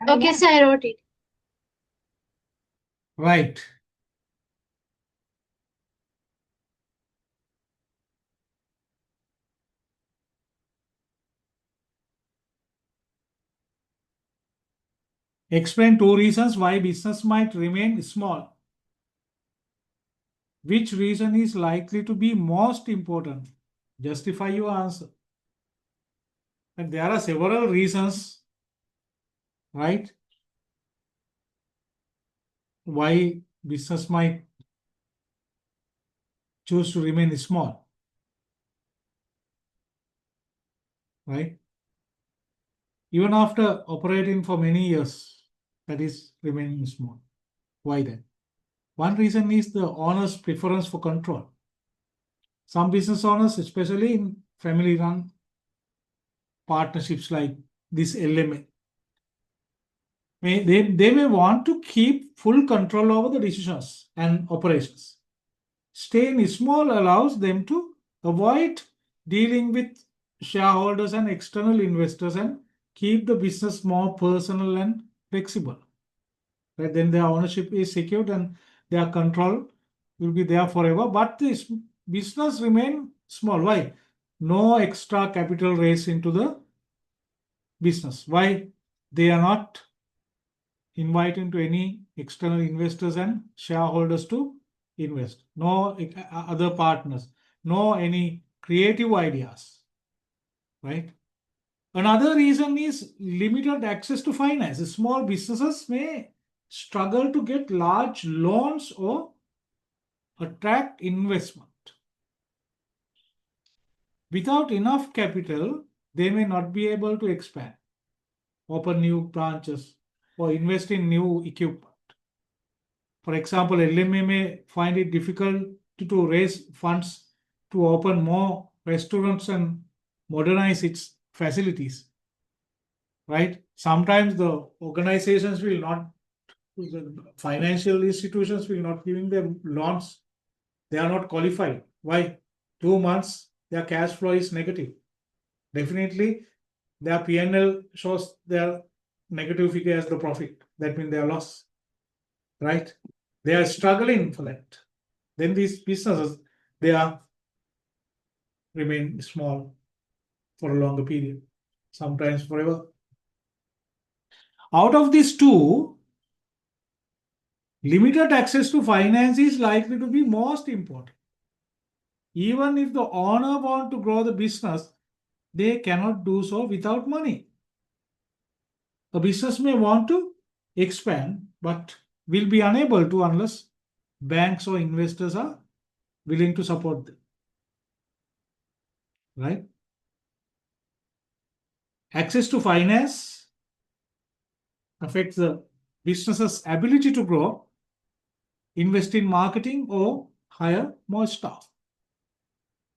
Okay, sir, I wrote it. Right. Explain two reasons why business might remain small. Which reason is likely to be most important? Justify your answer. And there are several reasons, right? Why business might choose to remain small, right? Even after operating for many years, that is remaining small. Why then? One reason is the owner's preference for control. Some business owners, especially in family run partnerships like this LMA, they may want to keep full control over the decisions and operations. Staying small allows them to avoid dealing with shareholders and external investors and keep the business more personal and flexible. Right? Then their ownership is secured and their control will be there forever. But this business remain small. Why? No extra capital raised into the business. Why? They are not inviting to any external investors and shareholders to invest. No other partners. No any creative ideas. Right? Another reason is limited access to finance. Small businesses may struggle to get large loans or attract investment. Without enough capital, they may not be able to expand, open new branches, or invest in new equipment. For example, LMA may find it difficult to raise funds to open more restaurants and modernize its facilities. Right? Sometimes the organizations will not, the financial institutions will not giving them loans. They are not qualified. Why? 2 months, their cash flow is negative. Definitely, their P&L shows their negative figure as the profit. That means they are loss. Right? They are struggling for that. Then these businesses, they are remain small for a longer period, sometimes forever. Out of these two, limited access to finance is likely to be most important. Even if the owner want to grow the business, they cannot do so without money. A business may want to expand, but will be unable to unless banks or investors are willing to support them. Right? Access to finance affects the business's ability to grow, invest in marketing, or hire more staff.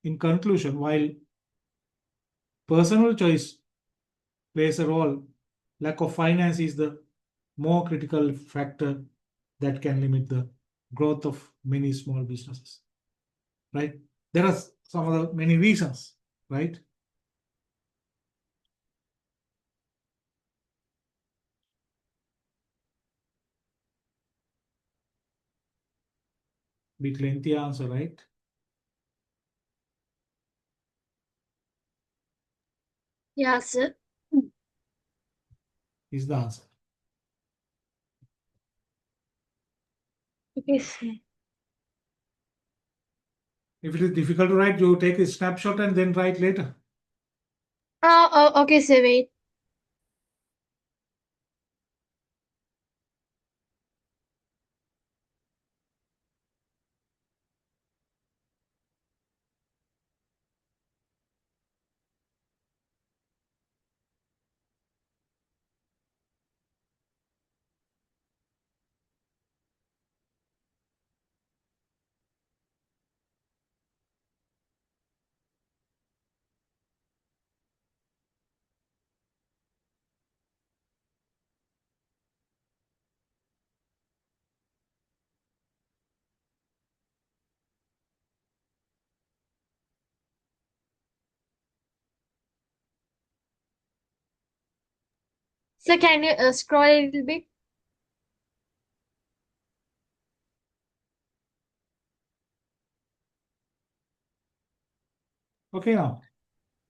In conclusion, while personal choice plays a role, lack of finance is the more critical factor that can limit the growth of many small businesses. Right? There are some of the many reasons, right? Bit lengthy answer, right? Yeah, sir. Is the answer. Okay, sir. If it is difficult to write, you take a snapshot and then write later. Okay, sir, wait. So can you scroll a little bit? Okay, now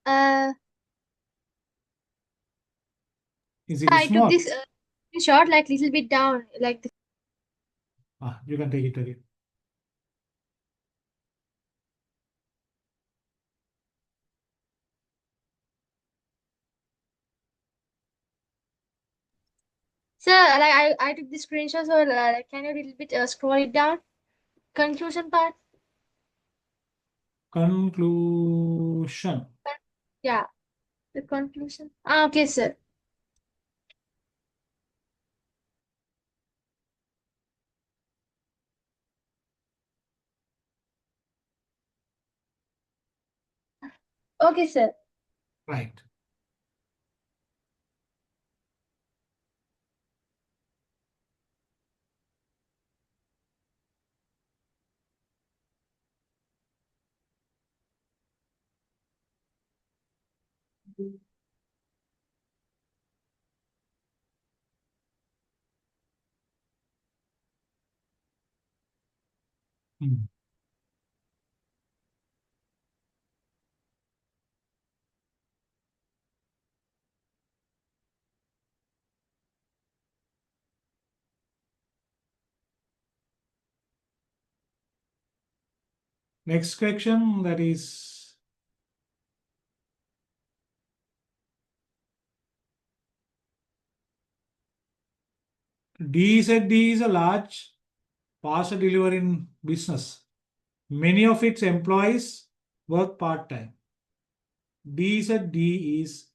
Uh, is it I took small? this shot like little bit down, like the. You can take it again. So like I took the screenshot. So like, can you little bit scroll it down? Conclusion part. Conclusion. Yeah, the conclusion. Ah, okay, sir. Okay, sir. Right. Hmm. Next section, that is D is a large parcel delivery in business. Many of its employees work part-time. D is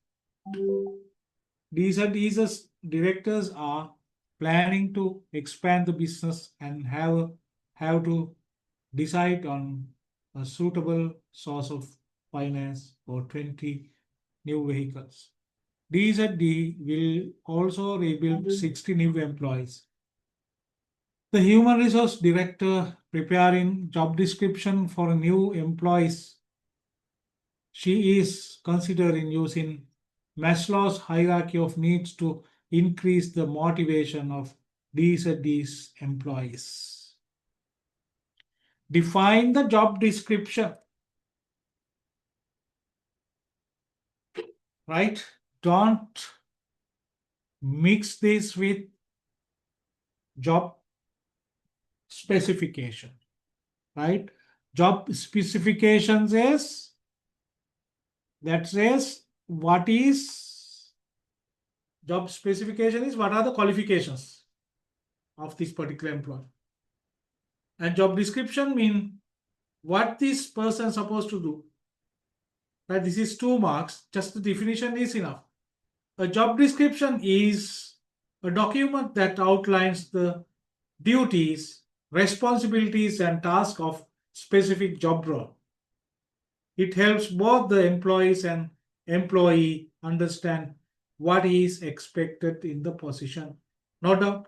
DZ's directors are planning to expand the business and have to decide on a suitable source of finance for 20 new vehicles. DZD will also rebuild 60 new employees. The human resource director preparing job description for new employees. She is considering using Maslow's hierarchy of needs to increase the motivation of these employees. Define the job description, right? Don't mix this with job specification, right? Job specifications is that says what is job specification is what are the qualifications of this particular employee. And job description mean what this person supposed to do. Right? This is 2 marks. Just the definition is enough. A job description is a document that outlines the duties, responsibilities, and tasks of specific job role. It helps both the employees and employee understand what is expected in the position. No doubt.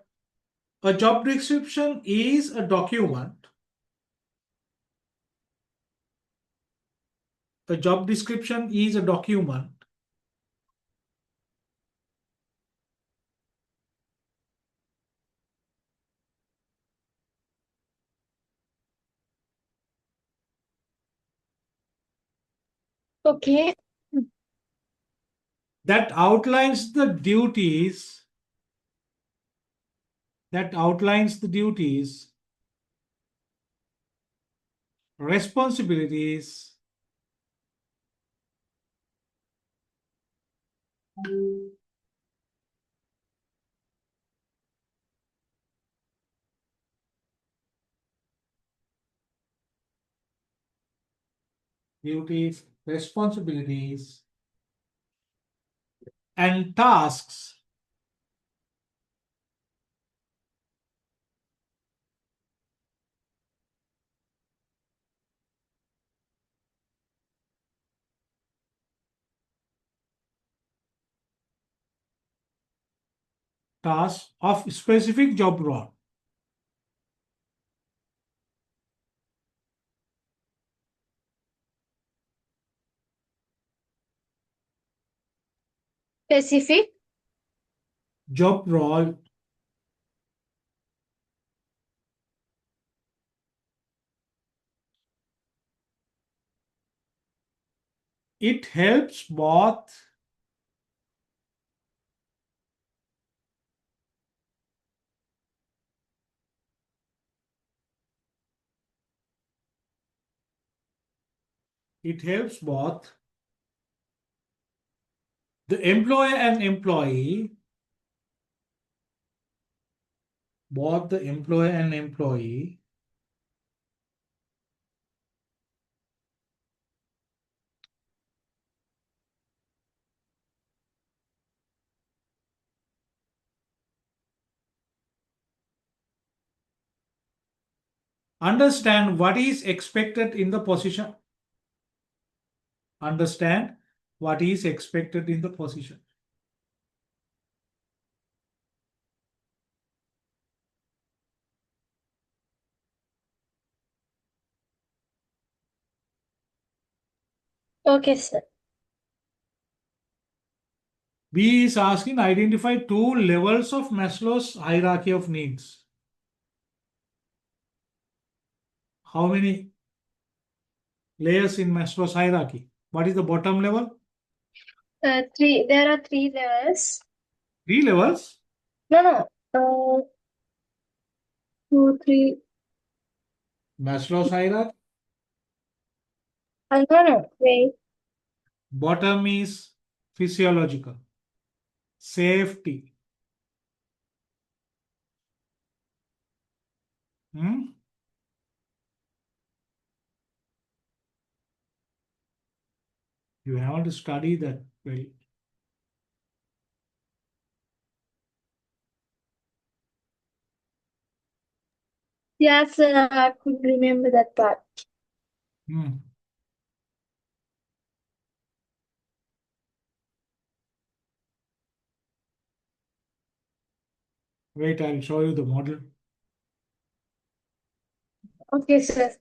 A job description is a document. A job description is a document. Okay. That outlines the duties, that outlines the duties, responsibilities, duties, responsibilities, and tasks. Tasks of specific job role. Specific. job role, it helps both it helps both the employer and employee, both the employer and employee understand what is expected in the position. Understand what is expected in the position. Okay, sir. B is asking identify two levels of Maslow's hierarchy of needs. How many layers in Maslow's hierarchy? What is the bottom level? Three. There are three levels. Three levels. No, no. Two, three. Maslow's hierarchy. No, no. Wait. Bottom is physiological. Safety. Hmm? You have to study that well. Yes, I could remember that part. Hmm. Wait, I'll show you the model. Okay, sir.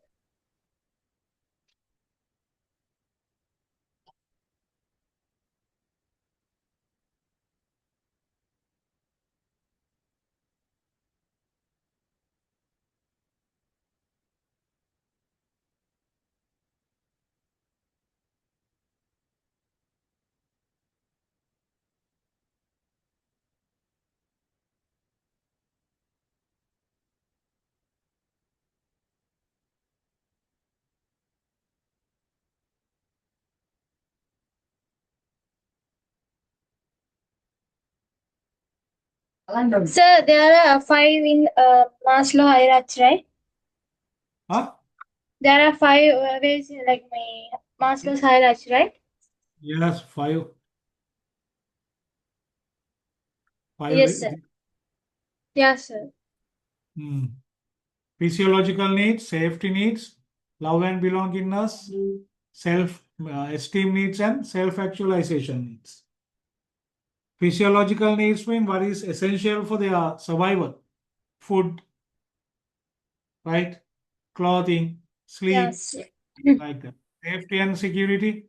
Sir, there are five in Maslow hierarchy, right? Huh? There are five ways like my Maslow's hierarchy, right? Yes, five. Yes, sir. Yes, sir. Hmm. Physiological needs, safety needs, love and belongingness, self esteem needs, and self actualization needs. Physiological needs mean what is essential for their survival: food, right? Clothing, sleep, Yes. like that. Safety and security,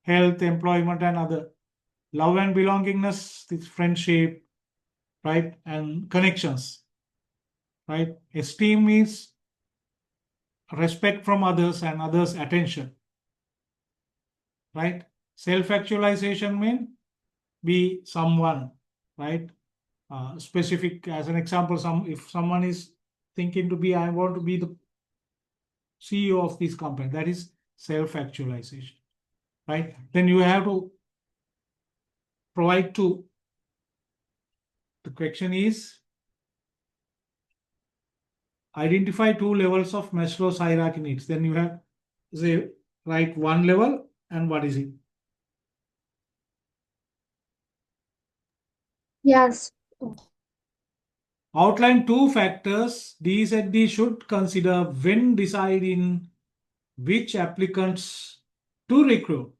health, employment, and other. Love and belongingness, this friendship, right? And connections, right? Esteem means respect from others and others' attention, right? Self actualization means be someone, right? Specific, as an example, if someone is thinking to be, I want to be the CEO of this company, that is self actualization, right? Then you have to provide to, the question is identify two levels of Maslow's hierarchy needs. Then you have say write one level and what is it? Yes. Outline two factors D said D should consider when deciding which applicants to recruit.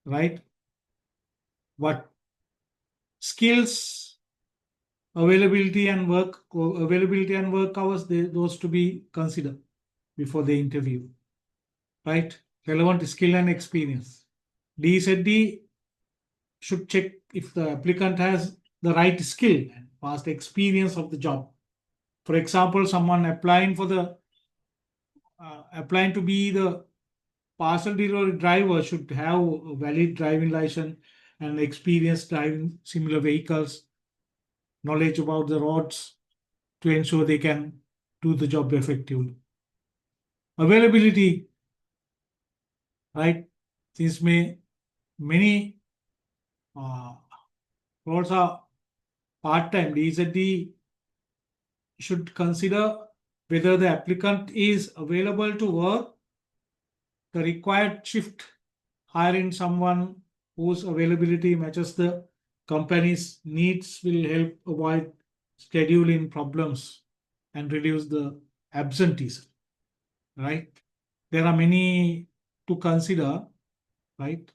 Right? What skills availability and work hours, those to be considered before the interview, right? Relevant skill and experience. D should check if the applicant has the right skill and past experience of the job. For example, someone applying to be the parcel delivery driver should have a valid driving license and experience driving similar vehicles, knowledge about the roads to ensure they can do the job effectively. Availability, right? Since many roles are part-time, DZD should consider whether the applicant is available to work the required shift. Hiring someone whose availability matches the company's needs will help avoid scheduling problems and reduce the absenteeism, right? There are many to consider, right?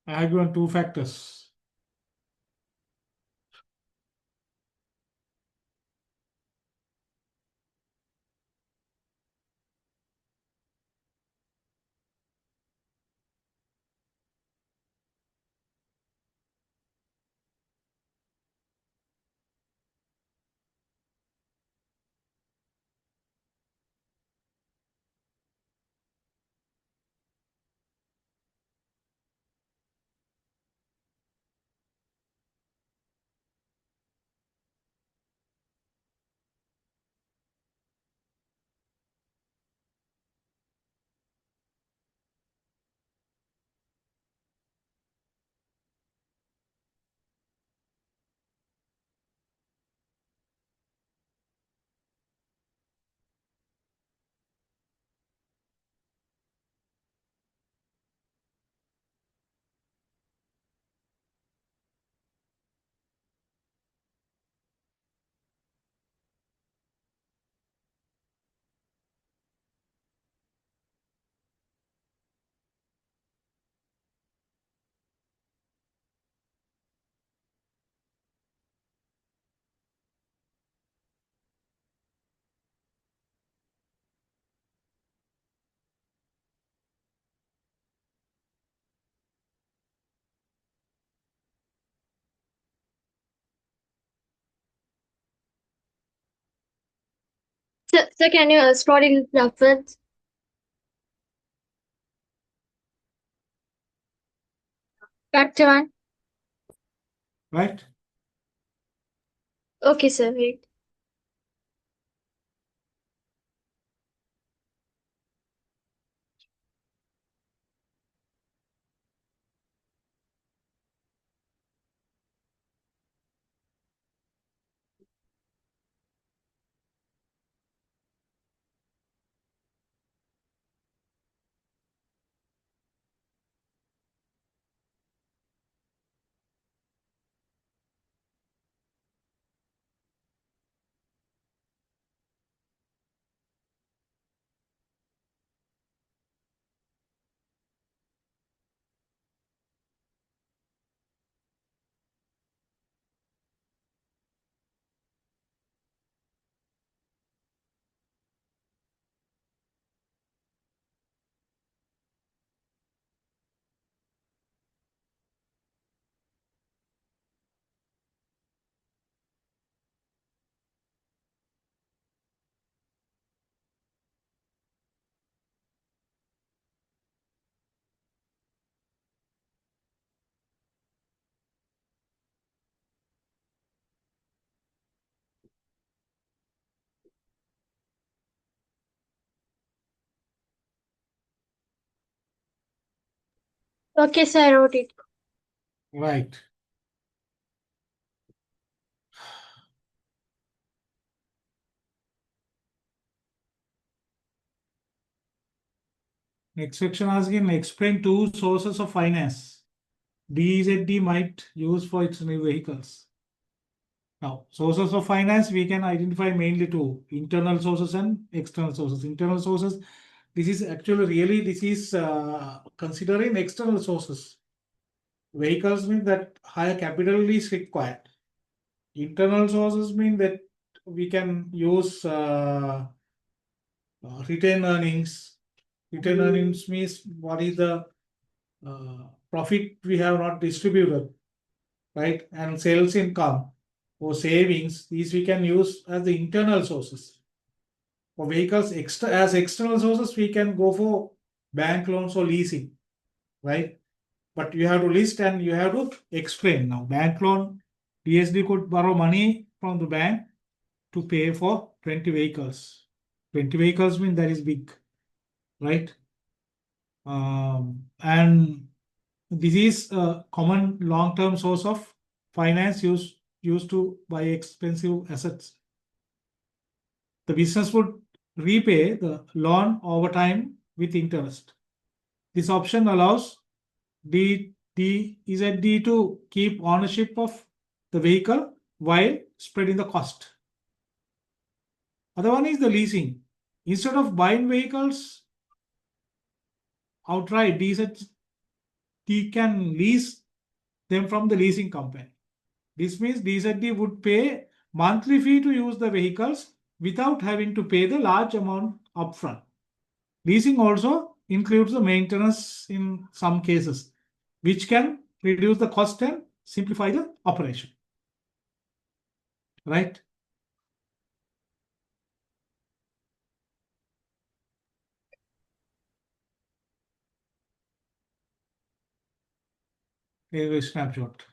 I have given two factors. So can you scroll it upwards? Factor one. Right? Okay, sir. Wait. Okay, sir, I wrote it. Right. Next section asking explain two sources of finance DZD might use for its new vehicles. Now, sources of finance we can identify mainly two internal sources and external sources. Internal sources, this is actually really this is considering external sources. Vehicles mean that higher capital is required. Internal sources mean that we can use retained earnings. Retained earnings means what is the profit we have not distributed, right? And sales income or savings, these we can use as the internal sources. For vehicles as external sources, we can go for bank loans or leasing, right? But you have to list and you have to explain. Now, bank loan, DSD could borrow money from the bank to pay for 20 vehicles. 20 vehicles mean that is big, right? And this is a common long-term source of finance used to buy expensive assets. The business would repay the loan over time with interest. This option allows DZD to keep ownership of the vehicle while spreading the cost. Other one is the leasing. Instead of buying vehicles outright, DZD can lease them from the leasing company. This means DZD would pay monthly fee to use the vehicles without having to pay the large amount upfront. Leasing also includes the maintenance in some cases, which can reduce the cost and simplify the operation. Right? Here is a snapshot.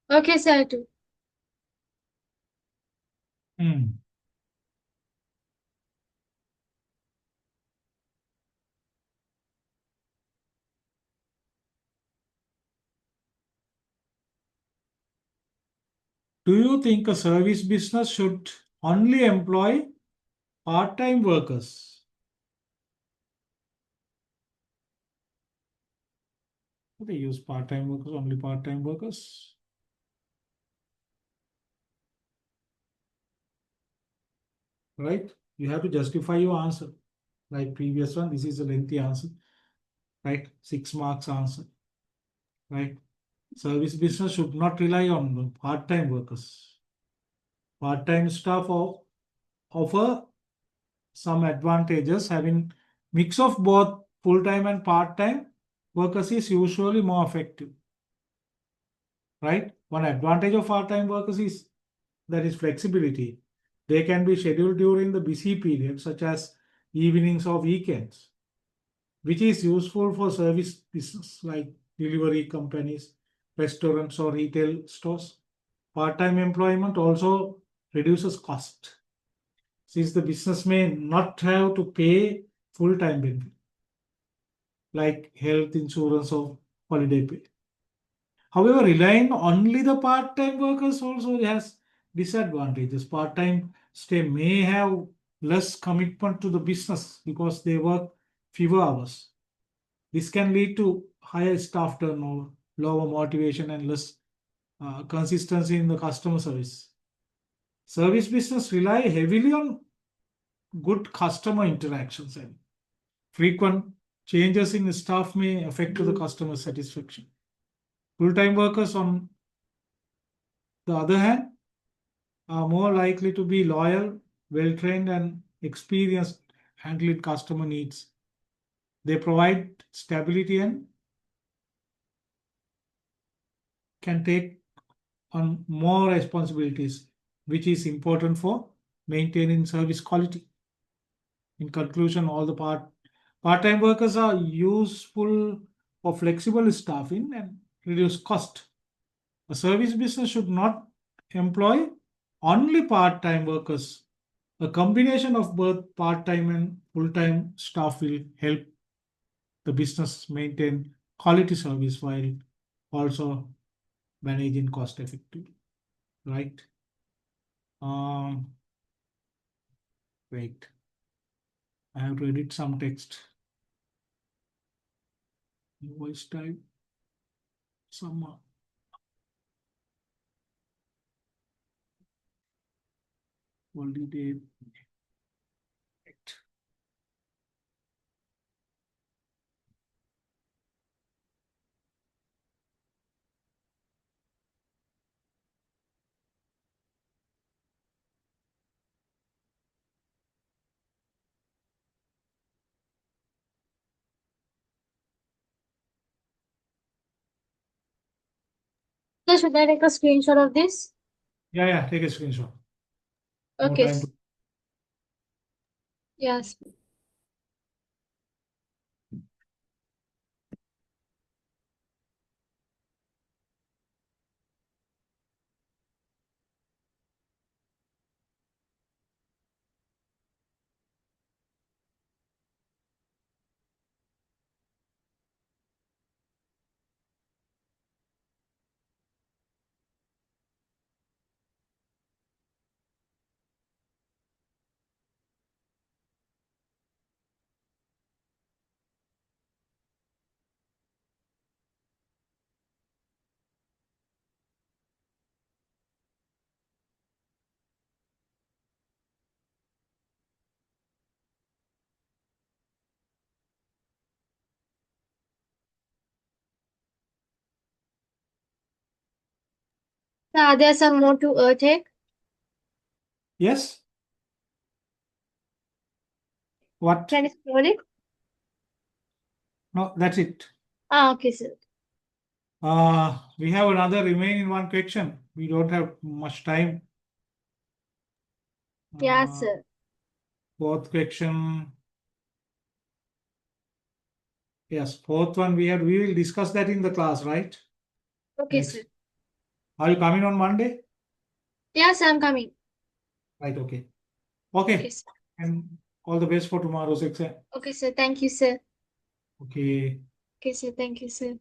Okay, sir, too. Hmm. Do you think a service business should only employ part-time workers? They use part-time workers, only part-time workers. Right? You have to justify your answer. Like previous one, this is a lengthy answer. Right? 6 marks answer. Right? Service business should not rely on part-time workers. Part-time staff offer some advantages. Having mix of both full-time and part-time workers is usually more effective. Right? One advantage of part-time workers is that is flexibility. They can be scheduled during the busy periods, such as evenings or weekends, which is useful for service business like delivery companies, restaurants, or retail stores. Part-time employment also reduces cost, since the business may not have to pay full-time benefit. like health insurance or holiday pay. However, relying only the part-time workers also has disadvantages. Part-time stay may have less commitment to the business because they work fewer hours. This can lead to higher staff turnover, lower motivation, and less consistency in the customer service. Service business rely heavily on good customer interactions, and frequent changes in staff may affect the customer satisfaction. Full-time workers, on the other hand, are more likely to be loyal, well-trained, and experienced handling customer needs. They provide stability and can take on more responsibilities, which is important for maintaining service quality. In conclusion, all the part-time workers are useful for flexible staffing and reduce cost. A service business should not employ only part-time workers. A combination of both part-time and full-time staff will help the business maintain quality service while also managing cost effectively. Right? Um, Wait. I have to edit some text. Voice type. Some holiday. So should I take a screenshot of this? Yeah, take a screenshot. No Okay. time to. Yes. There's some more to take. Yes. What? Can you scroll it? No, that's it. Okay, sir. We have another remaining one question. We don't have much time. Yes, sir. Fourth question. Yes, fourth one we will discuss that in the class, right? Okay, Next. sir. Are you coming on Monday? Yes, I'm coming. Right, okay. Okay, sir. And all the best for tomorrow's exam. Okay, sir. Thank you, sir. Okay. Okay, sir. Thank you, sir.